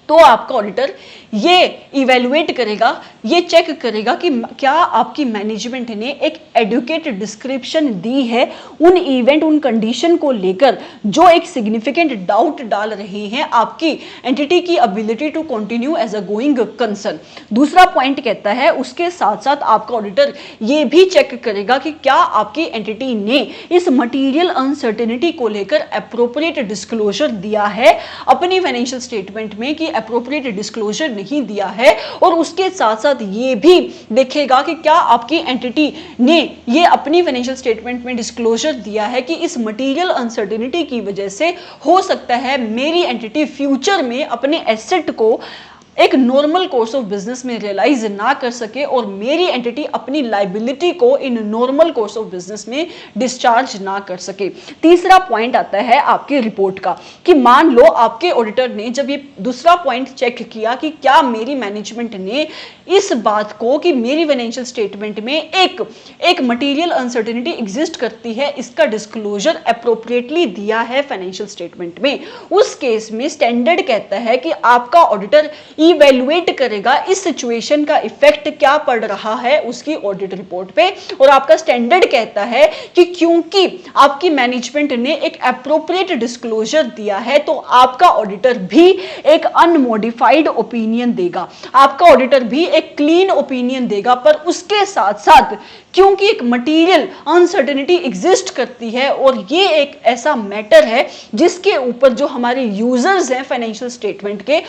तो आपका ऑडिटर ये इवेलुएट करेगा, ये चेक करेगा कि क्या आपकी मैनेजमेंट ने एक एडुकेट डिस्क्रिप्शन दी है उन इवेंट, उन कंडीशन को लेकर जो एक सिग्निफिकेंट डाउट डाल रही हैं आपकी एंटिटी की ability to continue as a going concern. दूसरा पॉइंट कहता है उसके साथ साथ आपका ऑडिटर ये भी चेक करेगा कि क्या आपकी एंटिटी ने इस मटीरियल अनसर्टेनिटी को लेकर एप्रोप्रिएट डिस्क्लोजर दिया है अपनी फाइनेंशियल स्टेटमेंट में, कि एप्रोप्रिएट डिस्क्लोजर नहीं दिया है। और उसके साथ साथ ये भी देखेगा कि क्या आपकी एंटिटी ने ये अपनी फाइनेंशियल स्टेटमेंट में डिस्क्लोजर दिया है कि इस मटेरियल अनसर्टेनिटी की वजह से हो सकता है मेरी एंटिटी फ्यूचर में अपने एसेट को एक नॉर्मल कोर्स ऑफ बिजनेस में रियलाइज ना कर सके और मेरी एंटिटी अपनी लाइबिलिटी को in normal course of business में डिस्चार्ज ना कर सके। तीसरा पॉइंट आता है आपकी रिपोर्ट का, कि मान लो आपके ऑडिटर ने जब ये दूसरा पॉइंट चेक किया कि क्या मेरी मैनेजमेंट ने इस बात को कि मेरी फाइनेंशियल स्टेटमेंट में एक मटेरियल अनसर्टेनिटी एग्जिस्ट करती है, इसका डिस्क्लोजर अप्रोप्रिएटली दिया है फाइनेंशियल स्टेटमेंट में, उस केस में स्टैंडर्ड कहता है कि आपका ऑडिटर इवैल्यूएट करेगा इस सिचुएशन का इफेक्ट क्या पड़ रहा है उसकी ऑडिट रिपोर्ट पे, और आपका स्टैंडर्ड कहता है कि क्योंकि आपकी मैनेजमेंट ने एक अप्रोप्रिएट डिस्क्लोजर दिया है तो आपका ऑडिटर भी एक अनमोडिफाइड ओपिनियन देगा, आपका ऑडिटर भी एक क्लीन ओपिनियन देगा। पर उसके साथ साथ क्योंकि एक मटेरियल अनसर्टेनिटी एग्जिस्ट करती है और ये एक ऐसा मैटर है जिसके ऊपर जो हमारे यूजर्स हैं फाइनेंशियल स्टेटमेंट के,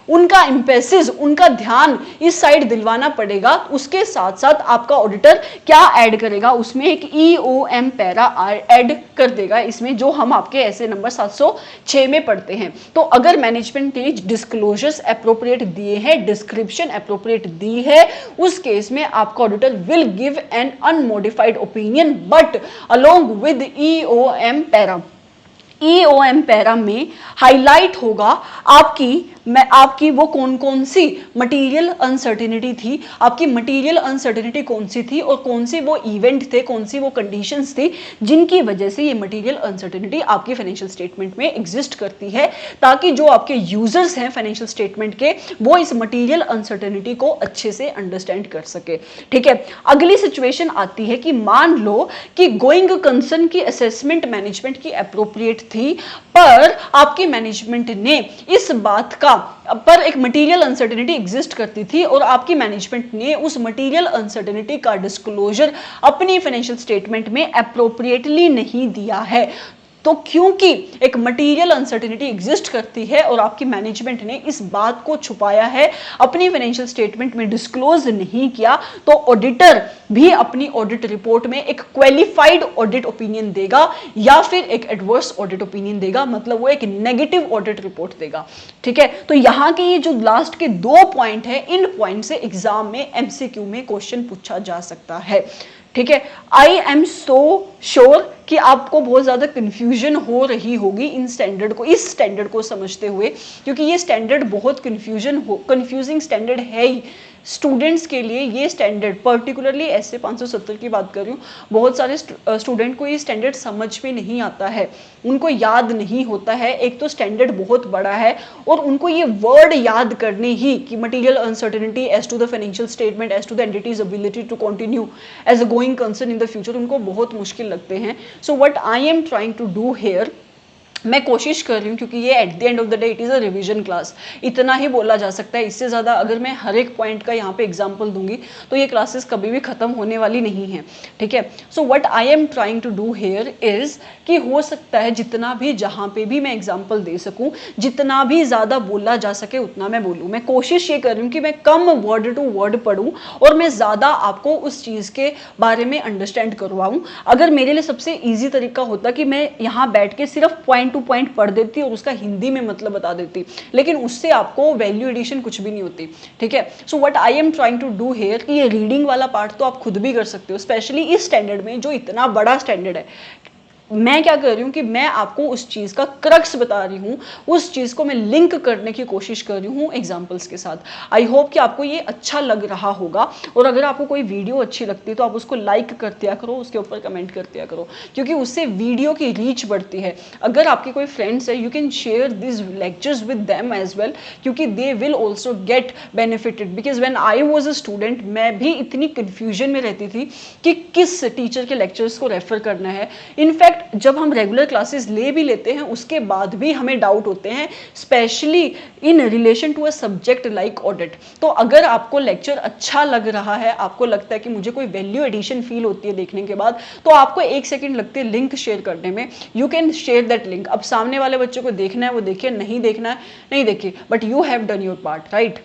उनका एम्फेसिस, उनका ध्यान इस साइड दिलवाना पड़ेगा, उसके साथ साथ आपका ऑडिटर क्या ऐड करेगा, उसमें एक EOM पैरा ऐड कर देगा इसमें, जो हम आपके ऐसे नंबर 706 में पढ़ते हैं। तो अगर मैनेजमेंट ने डिस्क्लोजर्स अप्रोप्रिएट दिए हैं, डिस्क्रिप्शन अप्रोप्रिएट दी है, उस केस में आपका auditor will give an unmodified opinion but along with EOM para. EOM para में हाईलाइट होगा आपकी वो कौन सी मटेरियल अनसर्टेनिटी थी, आपकी मटेरियल अनसर्टेनिटी कौन सी थी और कौन सी वो इवेंट थे, कौन सी वो कंडीशंस थी जिनकी वजह से ये मटेरियल अनसर्टेनिटी आपकी फाइनेंशियल स्टेटमेंट में एग्जिस्ट करती है, ताकि जो आपके यूजर्स हैं फाइनेंशियल स्टेटमेंट के वो इस मटेरियल अनसर्टेनिटी को अच्छे से अंडरस्टैंड कर सके। ठीक है, अगली सिचुएशन आती है कि मान लो कि गोइंग कंसर्न की असेसमेंट मैनेजमेंट की अप्रोप्रिएट थी, पर आपकी मैनेजमेंट ने इस बात का पर एक मटेरियल अनसर्टेनिटी एग्जिस्ट करती थी और आपकी मैनेजमेंट ने उस मटेरियल अनसर्टेनिटी का डिस्क्लोजर अपनी फाइनेंशियल स्टेटमेंट में अप्रोप्रिएटली नहीं दिया है। तो क्योंकि एक मटेरियल अनसर्टेनिटी एग्जिस्ट करती है और आपकी मैनेजमेंट ने इस बात को छुपाया है, अपनी फाइनेंशियल स्टेटमेंट में डिस्क्लोज नहीं किया, तो ऑडिटर भी अपनी ऑडिट रिपोर्ट में एक क्वालिफाइड ऑडिट ओपिनियन देगा या फिर एक एडवर्स ऑडिट ओपिनियन देगा, मतलब वो एक नेगेटिव ऑडिट रिपोर्ट देगा। ठीक है, तो यहां के ये जो लास्ट के 2 पॉइंट है, इन पॉइंट से एग्जाम में MCQ में क्वेश्चन पूछा जा सकता है। ठीक है, आई एम सो श्योर कि आपको बहुत ज्यादा कंफ्यूजन हो रही होगी इस स्टैंडर्ड को समझते हुए, क्योंकि ये स्टैंडर्ड बहुत कंफ्यूजिंग स्टैंडर्ड है ही स्टूडेंट्स के लिए। ये स्टैंडर्ड पर्टिकुलरली ऐसे 570 की बात कर रही हूँ, बहुत सारे स्टूडेंट को ये स्टैंडर्ड समझ में नहीं आता है, उनको याद नहीं होता है। एक तो स्टैंडर्ड बहुत बड़ा है और उनको ये वर्ड याद करने ही कि material uncertainty as to the financial statement, as to the entity's ability to continue as a going concern in the future, उनको बहुत मुश्किल लगते हैं। So what I am trying to do here, मैं कोशिश कर रही हूँ, क्योंकि ये at the end of the day it is a revision class, इतना ही बोला जा सकता है। इससे ज़्यादा अगर मैं हर एक पॉइंट का यहाँ पे एग्जांपल दूंगी तो ये क्लासेस कभी भी ख़त्म होने वाली नहीं है। ठीक है, so what I am trying to do here is कि हो सकता है जितना भी जहाँ पे भी मैं एग्जाम्पल दे सकूँ, जितना भी ज़्यादा बोला जा सके उतना मैं बोलूँ। मैं कोशिश ये कर रही हूँ कि मैं कम वर्ड टू वर्ड पढ़ूँ और मैं ज़्यादा आपको उस चीज़ के बारे में अंडरस्टैंड करवाऊँ। अगर मेरे लिए सबसे ईजी तरीका होता कि मैं यहाँ बैठ के सिर्फ पॉइंट टू पॉइंट पढ़ देती और उसका हिंदी में मतलब बता देती, लेकिन उससे आपको वैल्यू एडिशन कुछ भी नहीं होती। ठीक है, so what I am trying to do here कि ये रीडिंग वाला पार्ट तो आप खुद भी कर सकते हो, स्पेशली इस स्टैंडर्ड में जो इतना बड़ा स्टैंडर्ड है। मैं क्या कर रही हूँ कि मैं आपको उस चीज़ का क्रक्स बता रही हूँ, उस चीज़ को मैं लिंक करने की कोशिश कर रही हूँ एग्जाम्पल्स के साथ। आई होप कि आपको ये अच्छा लग रहा होगा, और अगर आपको कोई वीडियो अच्छी लगती है तो आप उसको लाइक कर दिया करो, उसके ऊपर कमेंट कर दिया करो, क्योंकि उससे वीडियो की रीच बढ़ती है। अगर आपके कोई फ्रेंड्स है, you can share this lectures with them as well, क्योंकि they will also get benefited. Because when I was a student, मैं भी इतनी कन्फ्यूजन में रहती थी कि किस टीचर के लेक्चर्स को रेफर करना है। इनफैक्ट जब हम रेगुलर क्लासेस ले भी लेते हैं उसके बाद भी हमें डाउट होते हैं, specially in relation to a subject like audit. तो अगर आपको लेक्चर अच्छा लग रहा है, आपको लगता है कि मुझे कोई वैल्यू एडिशन फील होती है देखने के बाद, तो आपको 1 सेकंड लगते हैं लिंक शेयर करने में। You can share that link. अब सामने वाले बच्चों को देखना है वो देखिए, नहीं देखना है नहीं देखिए, but you have done your part, right.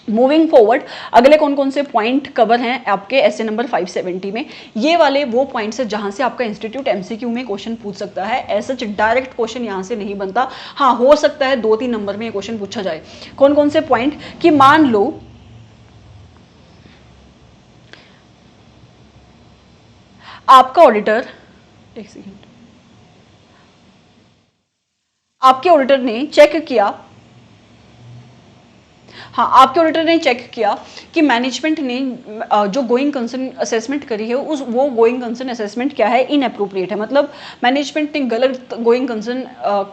Moving forward, अगले कौन कौन से पॉइंट कवर हैं आपके ऐसे नंबर 570 में, ये वाले वो पॉइंट्स है जहां से आपका इंस्टीट्यूट एमसीक्यू में क्वेश्चन पूछ सकता है। ऐसा डायरेक्ट क्वेश्चन यहां से नहीं बनता, हाँ हो सकता है 2-3 नंबर में ये क्वेश्चन पूछा जाए। कौन कौन से पॉइंट, कि मान लो आपका ऑडिटर, एक सेकेंड, आपके ऑडिटर ने चेक किया, हाँ आपके ऑडिटर ने चेक किया कि मैनेजमेंट ने जो गोइंग कंसर्न असेसमेंट करी है उस वो गोइंग कंसर्न असेसमेंट क्या है, इनअप्रोप्रिएट है, मतलब मैनेजमेंट ने गलत गोइंग कंसर्न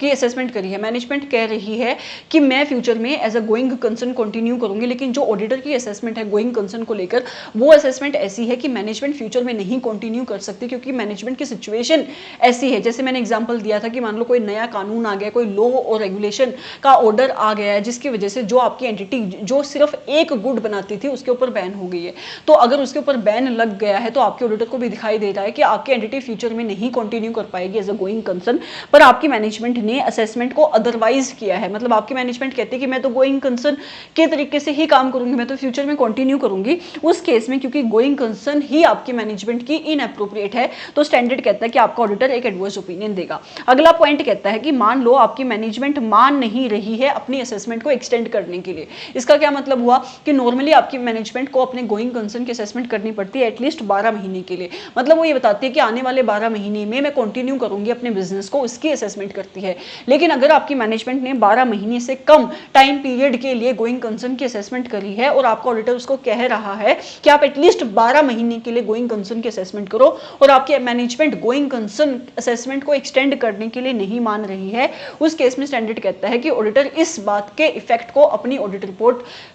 की असेसमेंट करी है। मैनेजमेंट कह रही है कि मैं फ्यूचर में as a going concern continue करूंगी, लेकिन जो ऑडिटर की असेसमेंट है गोइंग कंसर्न को लेकर, वो असेसमेंट ऐसी है कि मैनेजमेंट फ्यूचर में नहीं कंटिन्यू कर सकती, क्योंकि मैनेजमेंट की सिचुएशन ऐसी है। जैसे मैंने एग्जाम्पल दिया था कि मान लो कोई नया कानून आ गया, कोई लॉ और रेगुलेशन का ऑर्डर आ गया है, जिसकी वजह से जो आपकी एंटिटी जो सिर्फ एक गुड बनाती थी उसके ऊपर बैन हो गई है। तो अगर उसके ऊपर बैन लग गया है तो आपके ऑडिटर को भी दिखाई दे रहा है कि आपकी एंटिटी फ्यूचर में नहीं कंटिन्यू कर पाएगी एज अ गोइंग कंसर्न, पर आपकी मैनेजमेंट ने असेसमेंट को अदरवाइज किया है। मतलब आपकी मैनेजमेंट कहती है कि मैं तो गोइंग कंसर्न के तरीके से ही काम करूंगी, मैं तो फ्यूचर में कंटिन्यू करूंगी। उस केस में क्योंकि गोइंग कंसर्न ही आपकी मैनेजमेंट की इनअप्रोप्रिएट है, तो स्टैंडर्ड कहता है कि आपका ऑडिटर एक एडवर्स ओपिनियन देगा। अगला पॉइंट कहता है कि मान लो आपकी मैनेजमेंट मान नहीं रही है अपनी असेसमेंट को एक्सटेंड करने के लिए। इसका क्या मतलब हुआ कि नॉर्मली आपकी मैनेजमेंट को अपने गोइंग कंसर्न की असेसमेंट करनी पड़ती है एटलीस्ट 12 महीने के लिए। मतलब वो ये बताती है कि आने वाले 12 महीने में मैं कंटिन्यू करूंगी अपने बिजनेस को, उसकी असेसमेंट करती है। लेकिन अगर आपकी मैनेजमेंट ने 12 महीने से कम टाइम पीरियड के लिए गोइंग कंसर्न की असेसमेंट करी है और आपका ऑडिटर उसको कह रहा है कि आप एटलीस्ट 12 महीने के लिए गोइंग कंसर्न की असेसमेंट करो, और आपकी मैनेजमेंट गोइंग कंसर्न असेसमेंट को एक्सटेंड करने के लिए नहीं मान रही है, उस केस में स्टैंडर्ड कहता है कि ऑडिटर इस बात के इफेक्ट को अपनी ऑडिट रिपोर्ट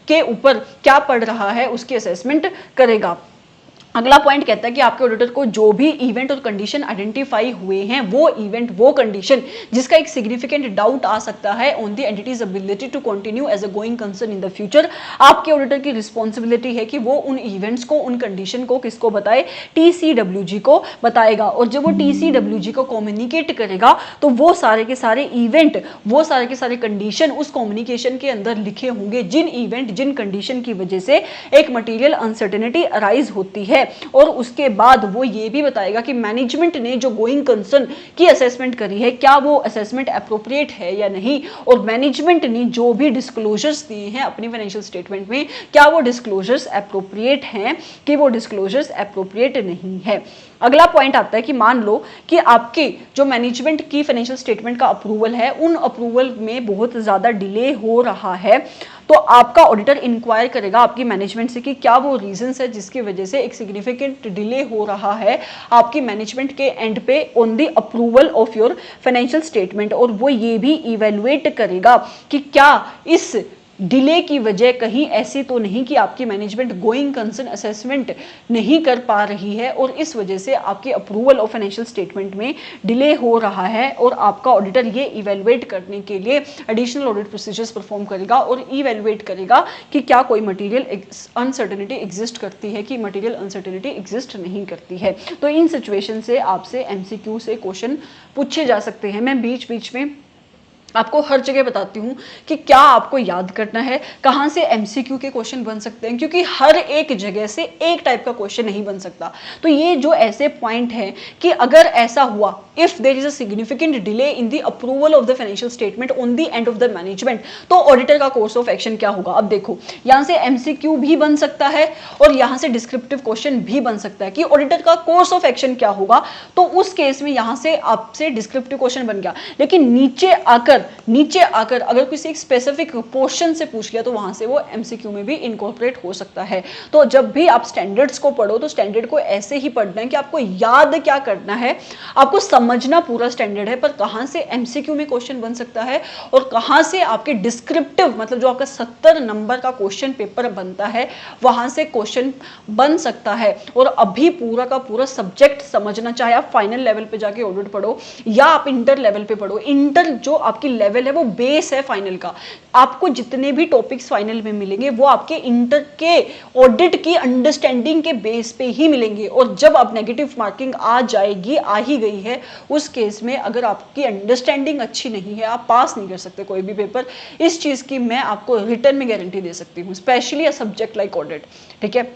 के ऊपर क्या पड़ रहा है उसकी असेसमेंट करेगा। अगला पॉइंट कहता है कि आपके ऑडिटर को जो भी इवेंट और कंडीशन आइडेंटिफाई हुए हैं, वो इवेंट वो कंडीशन जिसका एक सिग्निफिकेंट डाउट आ सकता है on the entity's ability to continue as a going concern in the future, आपके ऑडिटर की रिस्पॉन्सिबिलिटी है कि वो उन इवेंट्स को, उन कंडीशन को किसको बताए, टीसीडब्ल्यूजी को बताएगा। और जब वो टीसीडब्ल्यूजी को कम्युनिकेट करेगा तो वो सारे के सारे इवेंट, वो सारे के सारे कंडीशन उस कम्युनिकेशन के अंदर लिखे होंगे, जिन इवेंट जिन कंडीशन की वजह से एक मटीरियल अनसर्टेनिटी अराइज होती है। और उसके बाद वो ये भी बताएगा कि मैनेजमेंट ने जो गोइंग कंसर्न की असेसमेंट करी है, क्या वो असेसमेंट एप्रोप्रिएट है या नहीं, और मैनेजमेंट ने जो भी डिस्क्लोजर्स दिए हैं अपनी फाइनेंशियल स्टेटमेंट में, क्या वो डिस्क्लोजर्स एप्रोप्रिएट हैं कि वो डिस्क्लोजर्स एप्रोप्रिएट नहीं है। अगला पॉइंट आता है कि मान लो कि आपके जो मैनेजमेंट की फाइनेंशियल स्टेटमेंट का अप्रूवल है, उन अप्रूवल में बहुत ज़्यादा डिले हो रहा है, तो आपका ऑडिटर इंक्वायर करेगा आपकी मैनेजमेंट से कि क्या वो रीजंस है जिसकी वजह से एक सिग्निफिकेंट डिले हो रहा है आपकी मैनेजमेंट के एंड पे on the approval of your financial statement. और वो ये भी इवेलुएट करेगा कि क्या इस डिले की वजह कहीं ऐसी तो नहीं कि आपकी मैनेजमेंट गोइंग कंसर्न असेसमेंट नहीं कर पा रही है और इस वजह से आपकी अप्रूवल ऑफ फाइनेंशियल स्टेटमेंट में डिले हो रहा है। और आपका ऑडिटर ये इवेलुएट करने के लिए एडिशनल ऑडिट प्रोसीजर्स परफॉर्म करेगा और इवेलुएट करेगा कि क्या कोई मटीरियल अनसर्टेनिटी एग्जिस्ट करती है कि मटीरियल अनसर्टेनिटी एग्जिस्ट नहीं करती है। तो इन सिचुएशन से आपसे एमसीक्यू से क्वेश्चन पूछे जा सकते हैं। मैं बीच बीच में आपको हर जगह बताती हूँ कि क्या आपको याद करना है, कहाँ से एमसीक्यू के क्वेश्चन बन सकते हैं, क्योंकि हर एक जगह से एक टाइप का क्वेश्चन नहीं बन सकता। तो ये जो ऐसे पॉइंट हैं कि अगर ऐसा हुआ, if there is a significant delay in the approval of the financial statement on the end of the management, तो ऑडिटर का कोर्स ऑफ एक्शन क्या होगा। अब देखो, यहाँ से एमसीक्यू भी बन सकता है और यहाँ से डिस्क्रिप्टिव क्वेश्चन भी बन सकता है कि ऑडिटर का कोर्स ऑफ एक्शन क्या होगा। तो उस केस में यहाँ से आपसे डिस्क्रिप्टिव क्वेश्चन बन गया, लेकिन नीचे आकर अगर किसी एक स्पेसिफिक पोर्शन से पूछ लिया तो वहां से वो एमसीक्यू में भी इनकॉर्पोरेट हो सकता है। तो जब भी आप स्टैंडर्ड्स को पढ़ो तो स्टैंडर्ड को ऐसे ही पढ़ना है कि आपको याद क्या करना है, आपको समझना पूरा स्टैंडर्ड है, पर कहां से एमसीक्यू में क्वेश्चन बन सकता है और कहां से आपके डिस्क्रिप्टिव, मतलब जो आपका 70 नंबर का क्वेश्चन पेपर बनता है, वहां से क्वेश्चन बन सकता है। और अभी पूरा का पूरा सब्जेक्ट समझना, चाहे आप फाइनल लेवल पे जाके ऑडिट पढ़ो या आप इंटर लेवल पे पढ़ो, इंटर जो आपकी आपकी लेवल है वो बेस है फाइनल का। आपको जितने भी टॉपिक्स फाइनल में मिलेंगे वो आपके इंटर के ऑडिट की अंडरस्टैंडिंग के बेस पे ही मिलेंगे। और जब आप नेगेटिव मार्किंग आ जाएगी, आ ही गई है, उस केस में अगर आपकी अंडरस्टैंडिंग अच्छी नहीं है आप पास नहीं कर सकते कोई भी पेपर। इस चीज़ की मैं आपको रिटर्न में गारंटी दे सकती हूँ, स्पेशली अ सब्जेक्ट लाइक ऑडिट। ठीक है,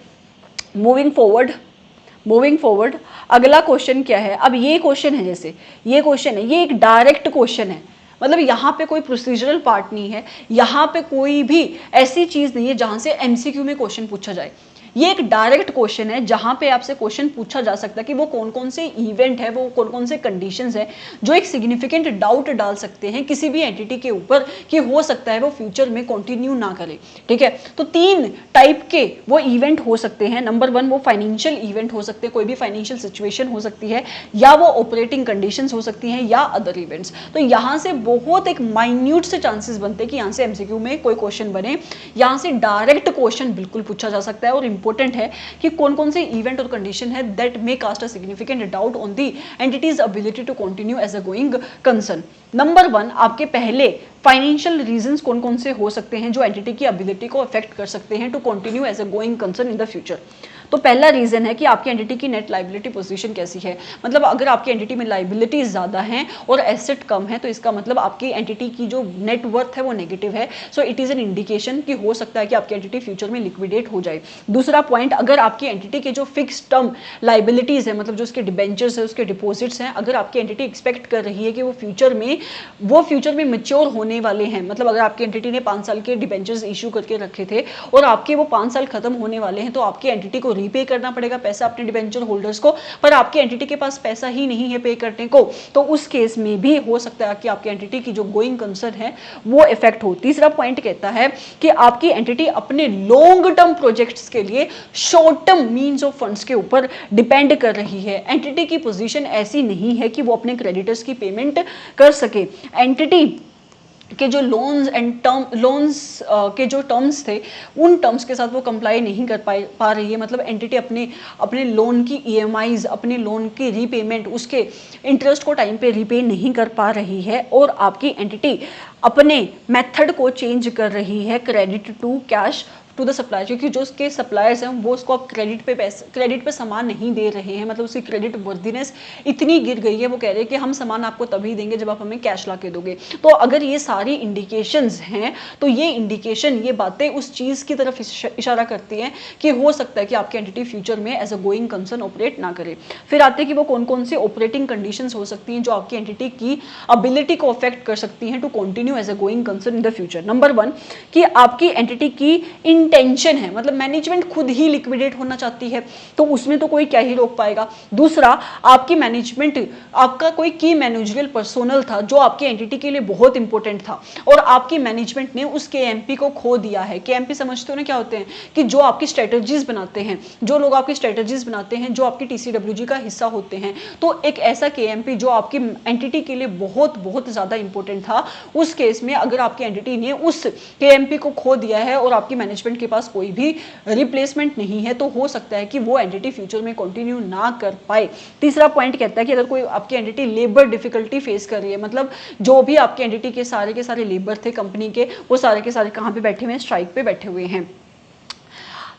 मूविंग फॉरवर्ड अगला क्वेश्चन क्या है। अब ये क्वेश्चन है, जैसे ये क्वेश्चन है, ये एक डायरेक्ट क्वेश्चन है, मतलब यहाँ पे कोई प्रोसीजरल पार्ट नहीं है, यहाँ पे कोई भी ऐसी चीज़ नहीं है जहाँ से एमसीक्यू में क्वेश्चन पूछा जाए। ये एक डायरेक्ट क्वेश्चन है जहां पे आपसे क्वेश्चन पूछा जा सकता है कि वो कौन कौन से इवेंट है, वो कौन कौन से कंडीशंस है जो एक सिग्निफिकेंट डाउट डाल सकते हैं किसी भी एंटिटी के ऊपर कि हो सकता है वो फ्यूचर में कंटिन्यू ना करे। ठीक है, तो 3 टाइप के वो इवेंट हो सकते हैं। नंबर 1 वो फाइनेंशियल इवेंट हो सकते हैं, कोई भी फाइनेंशियल सिचुएशन हो सकती है, या वो ऑपरेटिंग कंडीशंस हो सकती हैं, या अदर इवेंट्स। तो यहाँ से बहुत एक माइन्यूट से चांसेस बनते हैं कि यहाँ से एमसीक्यू में कोई क्वेश्चन बने। यहाँ से डायरेक्ट क्वेश्चन बिल्कुल पूछा जा सकता है, और इंपॉर्टेंट है कि कौन कौन से इवेंट और कंडीशन है that may cast a significant doubt on the entity's ability to continue as a going concern. Number 1 आपके पहले फाइनेंशियल रीजंस कौन कौन से हो सकते हैं जो एंटिटी की एबिलिटी को अफेक्ट कर सकते हैं to continue as a going concern in the future. तो पहला रीजन है कि आपकी एंटिटी की नेट लाइबिलिटी पोजीशन कैसी है, मतलब अगर आपकी एंटिटी में लाइबिलिटीज ज़्यादा हैं और एसेट कम है तो इसका मतलब आपकी एंटिटी की जो नेट वर्थ है वो नेगेटिव है। So it is an indication कि हो सकता है कि आपकी एंटिटी फ्यूचर में लिक्विडेट हो जाए। दूसरा पॉइंट, अगर आपकी एंटिटी के जो फिक्स टर्म लाइबिलिटीज़ है, मतलब जो उसके डिबेंचर्स है, उसके डिपॉजिट्स हैं, अगर आपकी एंटिटी एक्सपेक्ट कर रही है कि वो फ्यूचर में मैच्योर होने वाले हैं, मतलब अगर आपकी एंटिटी ने 5 साल के डिबेंचर्स इशू करके रखे थे और आपके वो 5 साल खत्म होने वाले हैं, तो आपकी एंटिटी को रीपे करना पड़ेगा पैसा अपने डिबेंचर होल्डर्स को, पर आपकी एंटिटी के पास पैसा ही नहीं है पे करने को, तो उस केस में भी हो सकता है कि आपकी एंटिटी की जो गोइंग कंसर्न है वो इफेक्ट हो। तीसरा पॉइंट कहता है कि आपकी एंटिटी अपने लॉन्ग टर्म प्रोजेक्ट्स के लिए short term means of funds के ऊपर डिपेंड कर रही है। एंटिटी की पोजीशन ऐसी नहीं है कि वो अपने क्रेडिटर्स की पेमेंट कर सके। एंटिटी के जो लोन्स के जो टर्म्स थे उन टर्म्स के साथ वो कंप्लाई नहीं कर पा रही है, मतलब एंटिटी अपने लोन की ईएमआईज, अपने लोन की रीपेमेंट, उसके इंटरेस्ट को टाइम पे रीपे नहीं कर पा रही है, और आपकी एंटिटी अपने मेथड को चेंज कर रही है credit to cash to the supplier, क्योंकि जो उसके सप्लायर्स हैं वो उसको अब क्रेडिट पे सामान नहीं दे रहे हैं, मतलब उसकी क्रेडिट वर्दीनेस इतनी गिर गई है, वो कह रहे हैं कि हम सामान आपको तभी देंगे जब आप हमें कैश ला के दोगे। तो अगर ये सारी इंडिकेशंस हैं तो ये बातें उस चीज़ की तरफ इशारा करती हैं कि हो सकता है कि आपकी एंटिटी फ्यूचर में as a going concern operate ना करे। फिर आते हैं कि वो कौन कौन सी ऑपरेटिंग कंडीशंस हो सकती हैं जो आपकी एंटिटी की एबिलिटी को अफेक्ट कर सकती हैं to continue as a going concern in the future. Number 1 कि आपकी एंटिटी की इंटेंशन है, मतलब मैनेजमेंट खुद ही लिक्विडेट होना चाहती है, तो उसमें तो कोई क्या ही रोक पाएगा। दूसरा, आपकी मैनेजमेंट, आपका कोई की मैनेजरियल पर्सोनल था जो आपकी एंटिटी के लिए बहुत इंपॉर्टेंट था, और आपकी मैनेजमेंट ने उस केएमपी को खो दिया है। केएमपी समझते हो ना क्या होते हैं, कि जो आपकी स्ट्रेटजीज बनाते हैं, जो लोग आपकी स्ट्रेटजीज बनाते हैं, जो आपकी टीसीडब्ल्यूजी का हिस्सा होते हैं, तो एक ऐसा केएमपी जो आपकी एंटिटी के लिए बहुत बहुत ज़्यादा इंपॉर्टेंट था, उस केस में अगर आपकी एंटिटी ने उस केएमपी को खो दिया है और आपकी मैनेजमेंट के पास कोई भी रिप्लेसमेंट नहीं है, तो हो सकता है कि वो एंटिटी फ्यूचर में कंटिन्यू ना कर पाए। तीसरा पॉइंट कहता है कि अगर कोई आपकी एंटिटी लेबर डिफिकल्टी फेस कर रही है, मतलब जो भी आपकी एंटिटी के सारे लेबर थे कंपनी के, वो सारे के सारे कहाँ पे बैठे हुए हैं, स्ट्राइक पे बैठे हुए हैं।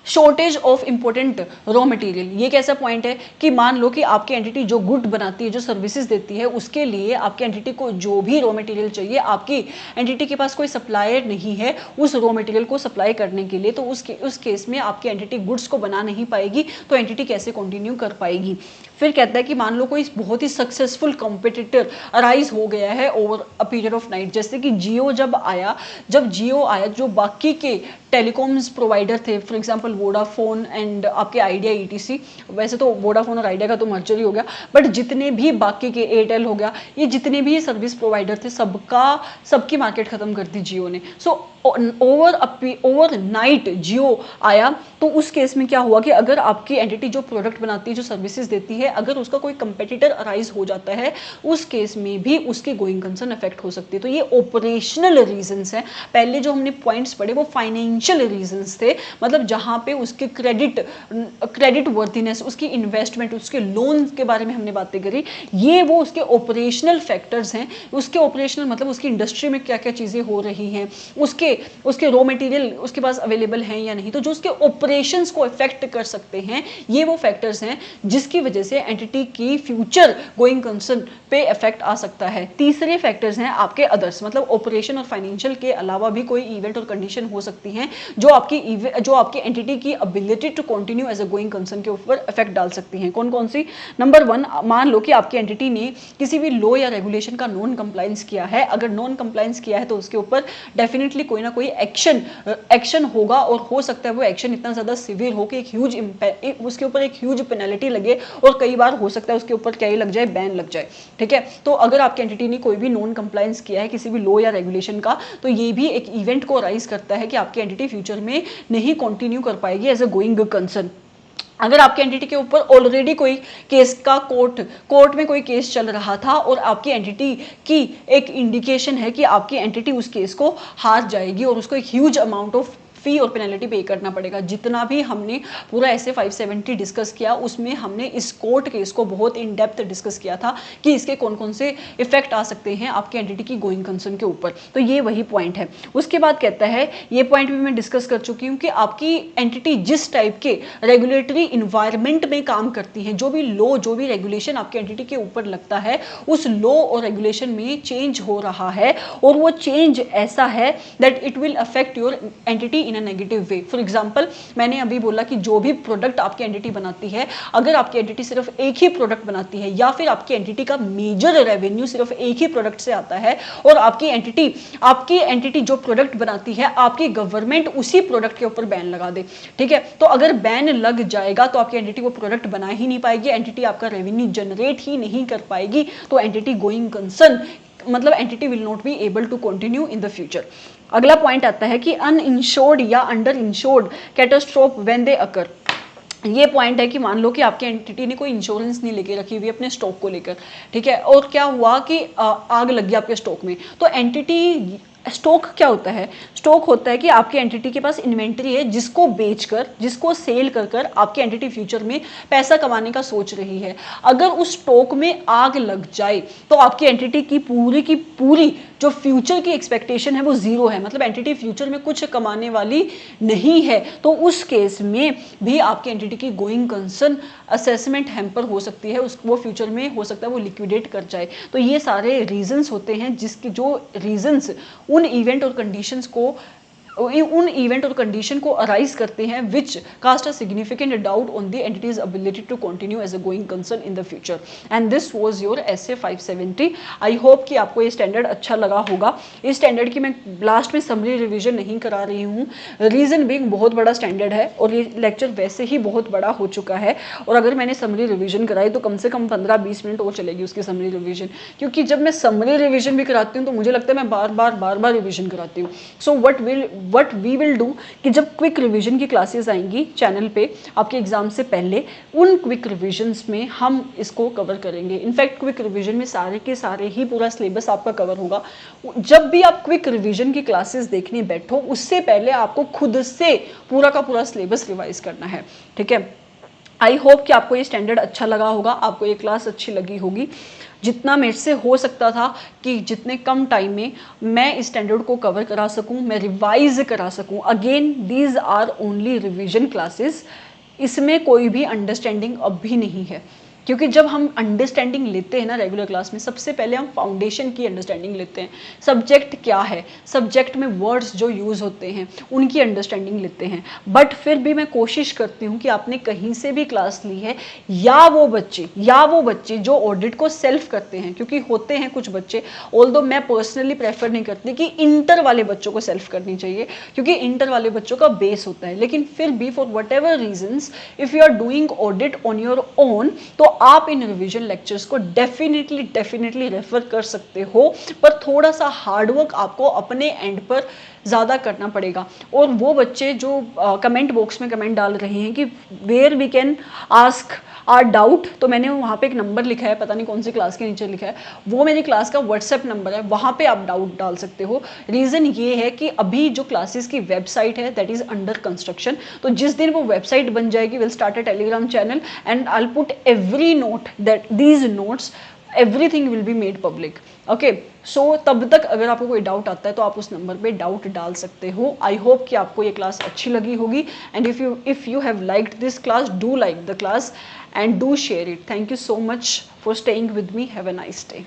Shortage of important raw material, ये कैसा पॉइंट है कि मान लो कि आपकी एंटिटी जो गुड बनाती है, जो सर्विसेज देती है, उसके लिए आपकी एंटिटी को जो भी रॉ मटेरियल चाहिए, आपकी एंटिटी के पास कोई सप्लायर नहीं है उस रॉ मटेरियल को सप्लाई करने के लिए, तो उस केस में आपकी एंटिटी गुड्स को बना नहीं पाएगी, तो एंटिटी कैसे कंटिन्यू कर पाएगी। फिर कहता है कि मान लो कोई बहुत ही सक्सेसफुल कॉम्पिटिटर अराइज हो गया है over a period of night, जैसे कि जब जियो आया, जो बाकी के टेलीकॉम्स प्रोवाइडर थे, फॉर एग्जांपल वोडाफोन एंड आपके आइडिया ईटीसी, वैसे तो वोडाफोन और आइडिया का तो मर्जर ही हो गया, बट जितने भी बाकी के एयरटेल हो गया, ये जितने भी सर्विस प्रोवाइडर थे सबकी मार्केट खत्म कर दी जियो ने। सो ओवरनाइट जियो आया, तो उस केस में क्या हुआ कि अगर आपकी एंटिटी जो प्रोडक्ट बनाती है, जो सर्विसेज देती है, अगर उसका कोई कंपेटिटर अराइज हो जाता है, उस केस में भी उसकी गोइंग कंसर्न अफेक्ट हो सकती है। तो ये ऑपरेशनल रीजंस हैं। पहले जो हमने पॉइंट्स पढ़े वो फाइनेंशियल रीजंस थे, मतलब जहां पे उसके क्रेडिट वर्दीनेस, उसकी इन्वेस्टमेंट, उसके लोन के बारे में हमने बातें करी, ये वो उसके ऑपरेशनल फैक्टर्स हैं। उसके ऑपरेशनल मतलब उसकी इंडस्ट्री में क्या क्या चीज़ें हो रही हैं, उसके रॉ मटेरियल उसके पास अवेलेबल हैं या नहीं, तो जो उसके ऑपरेशंस को इफेक्ट कर सकते हैं, ये वो फैक्टर्स हैं जिसकी वजह से एंटिटी की फ्यूचर गोइंग कंसर्न पे इफेक्ट आ सकता है। तीसरे फैक्टर्स हैं आपके अदर्स, मतलब ऑपरेशन और फाइनेंशियल के अलावा भी कोई इवेंट और कंडीशन हो सकती हैं जो आपकी एंटिटी की ability to continue as a going concern के ऊपर इफेक्ट डाल सकती हैं। कौन कौन सी? नंबर 1, मान लो कि आपकी एंटिटी ने किसी भी लॉ या रेगुलेशन का नॉन कंप्लायंस किया है। अगर नॉन कंप्लायंस किया है तो उसके ऊपर डेफिनेटली कोई ना कोई एक्शन होगा, और हो सकता है वो एक्शन इतना ज़्यादा सिवियर हो कि उसके ऊपर एक ह्यूज पेनल्टी लगे, और कई बार हो सकता है उसके ऊपर क्या ही लग जाए, बैन लग जाए। ठीक है, तो अगर आपकी एंटिटी ने कोई भी नॉन कंप्लायंस किया है किसी भी लॉ या रेगुलेशन का, तो ये भी एक इवेंट को राइज करता है कि आपकी एंटिटी फ्यूचर में नहीं कंटिन्यू कर पाएगी एज अ गोइंग कंसर्न। अगर आपकी एंटिटी के ऊपर ऑलरेडी कोई केस का कोर्ट में कोई केस चल रहा था, और आपकी एंटिटी की एक इंडिकेशन है कि आपकी एंटिटी उस केस को हार जाएगी और उसको एक ह्यूज अमाउंट ऑफ फी और पेनल्टी पे करना पड़ेगा। जितना भी हमने पूरा ऐसे 570 डिस्कस किया, उसमें हमने इस कोर्ट केस को बहुत इन डेप्थ डिस्कस किया था कि इसके कौन कौन से इफेक्ट आ सकते हैं आपकी एंटिटी की गोइंग कंसर्न के ऊपर। तो ये वही पॉइंट है। उसके बाद कहता है, ये पॉइंट भी मैं डिस्कस कर चुकी हूँ कि आपकी एंटिटी जिस टाइप के रेगुलेटरी इन्वायरमेंट में काम करती है, जो भी लॉ, जो भी रेगुलेशन आपकी एंटिटी के ऊपर लगता है, उस लॉ और रेगुलेशन में चेंज हो रहा है, और वो चेंज ऐसा है that it will affect your entity in a negative way. For example, मैंने अभी बोला कि जो भी प्रोडक्ट आपकी एंटिटी बनाती है, अगर आपकी एंटिटी सिर्फ एक ही प्रोडक्ट बनाती है, या फिर आपकी एंटिटी का मेजर रेवेन्यू सिर्फ एक ही प्रोडक्ट से आता है, और आपकी एंटिटी जो प्रोडक्ट बनाती है, आपकी गवर्नमेंट उसी प्रोडक्ट के ऊपर बैन लगा दे, ठीक है, तो अगर बैन लग जाएगा तो आपकी एंटिटी वो प्रोडक्ट बना ही नहीं पाएगी, एंटिटी आपका रेवेन्यू जनरेट ही नहीं कर पाएगी, तो एंटिटी गोइंग कंसर्न, मतलब entity will not be able to continue in the future. अगला पॉइंट आता है कि अनइंश्योर्ड या under insured catastrophe when they occur. ये पॉइंट है कि मान लो कि आपकी एंटिटी ने कोई इंश्योरेंस नहीं लेके रखी हुई अपने स्टॉक को लेकर, ठीक है, और क्या हुआ कि आग लग गई आपके स्टॉक में, तो एंटिटी, स्टॉक क्या होता है? स्टॉक होता है कि आपकी एंटिटी के पास इन्वेंट्री है जिसको बेचकर, जिसको सेल कर कर आपकी एंटिटी फ्यूचर में पैसा कमाने का सोच रही है। अगर उस स्टॉक में आग लग जाए तो आपकी एंटिटी की पूरी जो फ्यूचर की एक्सपेक्टेशन है वो जीरो है, मतलब एंटिटी फ्यूचर में कुछ कमाने वाली नहीं है। तो उस केस में भी आपकी एंटिटी की गोइंग कंसर्न असेसमेंट हैम्पर हो सकती है, वो फ्यूचर में हो सकता है वो लिक्विडेट कर जाए। तो ये सारे रीजंस होते हैं, जिसके जो रीजंस उन इवेंट और कंडीशन को अराइज करते हैं which cast a significant doubt on the entity's ability to continue as a going concern in the future. And this was your essay 570। I hope कि आपको ये स्टैंडर्ड अच्छा लगा होगा। इस स्टैंडर्ड की मैं लास्ट में समरी रिवीजन नहीं करा रही हूँ, रीजन भी बहुत बड़ा स्टैंडर्ड है और ये लेक्चर वैसे ही बहुत बड़ा हो चुका है, और अगर मैंने समरी रिवीजन कराई तो कम से कम 15-20 मिनट और चलेगी उसकी समरी रिवीजन, क्योंकि जब मैं समरी रिवीजन भी कराती हूँ तो मुझे लगता है मैं बार बार रिवीजन कराती हूँ। So what we will do कि जब क्विक रिवीजन की क्लासेस आएंगी चैनल पे आपके एग्जाम से पहले, उन क्विक रिवीजन्स में हम इसको कवर करेंगे। इनफैक्ट क्विक रिवीजन में सारे के सारे ही पूरा सिलेबस आपका कवर होगा। जब भी आप क्विक रिवीजन की क्लासेस देखने बैठो उससे पहले आपको खुद से पूरा का पूरा सिलेबस रिवाइज करना है, ठीक है। आई होप कि आपको ये स्टैंडर्ड अच्छा लगा होगा, आपको ये क्लास अच्छी लगी होगी। जितना मेरे से हो सकता था कि जितने कम टाइम में मैं इस स्टैंडर्ड को कवर करा सकूं, मैं रिवाइज करा सकूं। Again these are only revision classes, इसमें कोई भी अंडरस्टैंडिंग अब भी नहीं है, क्योंकि जब हम अंडरस्टैंडिंग लेते हैं ना रेगुलर क्लास में, सबसे पहले हम फाउंडेशन की अंडरस्टैंडिंग लेते हैं। सब्जेक्ट क्या है, सब्जेक्ट में वर्ड्स जो यूज़ होते हैं उनकी अंडरस्टैंडिंग लेते हैं। बट फिर भी मैं कोशिश करती हूँ कि आपने कहीं से भी क्लास ली है, या वो बच्चे जो ऑडिट को सेल्फ करते हैं, क्योंकि होते हैं कुछ बच्चे, ऑल्दो मैं पर्सनली प्रेफर नहीं करती कि इंटर वाले बच्चों को सेल्फ करनी चाहिए, क्योंकि इंटर वाले बच्चों का बेस होता है। लेकिन फिर भी for whatever reasons if you are doing audit on your own, तो आप इन रिवीजन लेक्चर्स को डेफिनेटली रेफर कर सकते हो, पर थोड़ा सा हार्डवर्क आपको अपने एंड पर ज़्यादा करना पड़ेगा। और वो बच्चे जो कमेंट बॉक्स में कमेंट डाल रहे हैं कि where we can ask our doubt, तो मैंने वहाँ पे एक नंबर लिखा है, पता नहीं कौन सी क्लास के नीचे लिखा है, वो मेरी क्लास का व्हाट्सएप नंबर है, वहाँ पे आप डाउट डाल सकते हो। रीज़न ये है कि अभी जो क्लासेस की वेबसाइट है दैट इज़ अंडर कंस्ट्रक्शन, तो जिस दिन वो वेबसाइट बन जाएगी will start a Telegram channel and I will put every note that these notes everything will be made public. Okay, so तब तक अगर आपको कोई डाउट आता है तो आप उस नंबर पे डाउट डाल सकते हो। आई होप कि आपको ये क्लास अच्छी लगी होगी and if you have liked this class, do like the class and do share it. Thank you so much for staying with me. Have a nice day.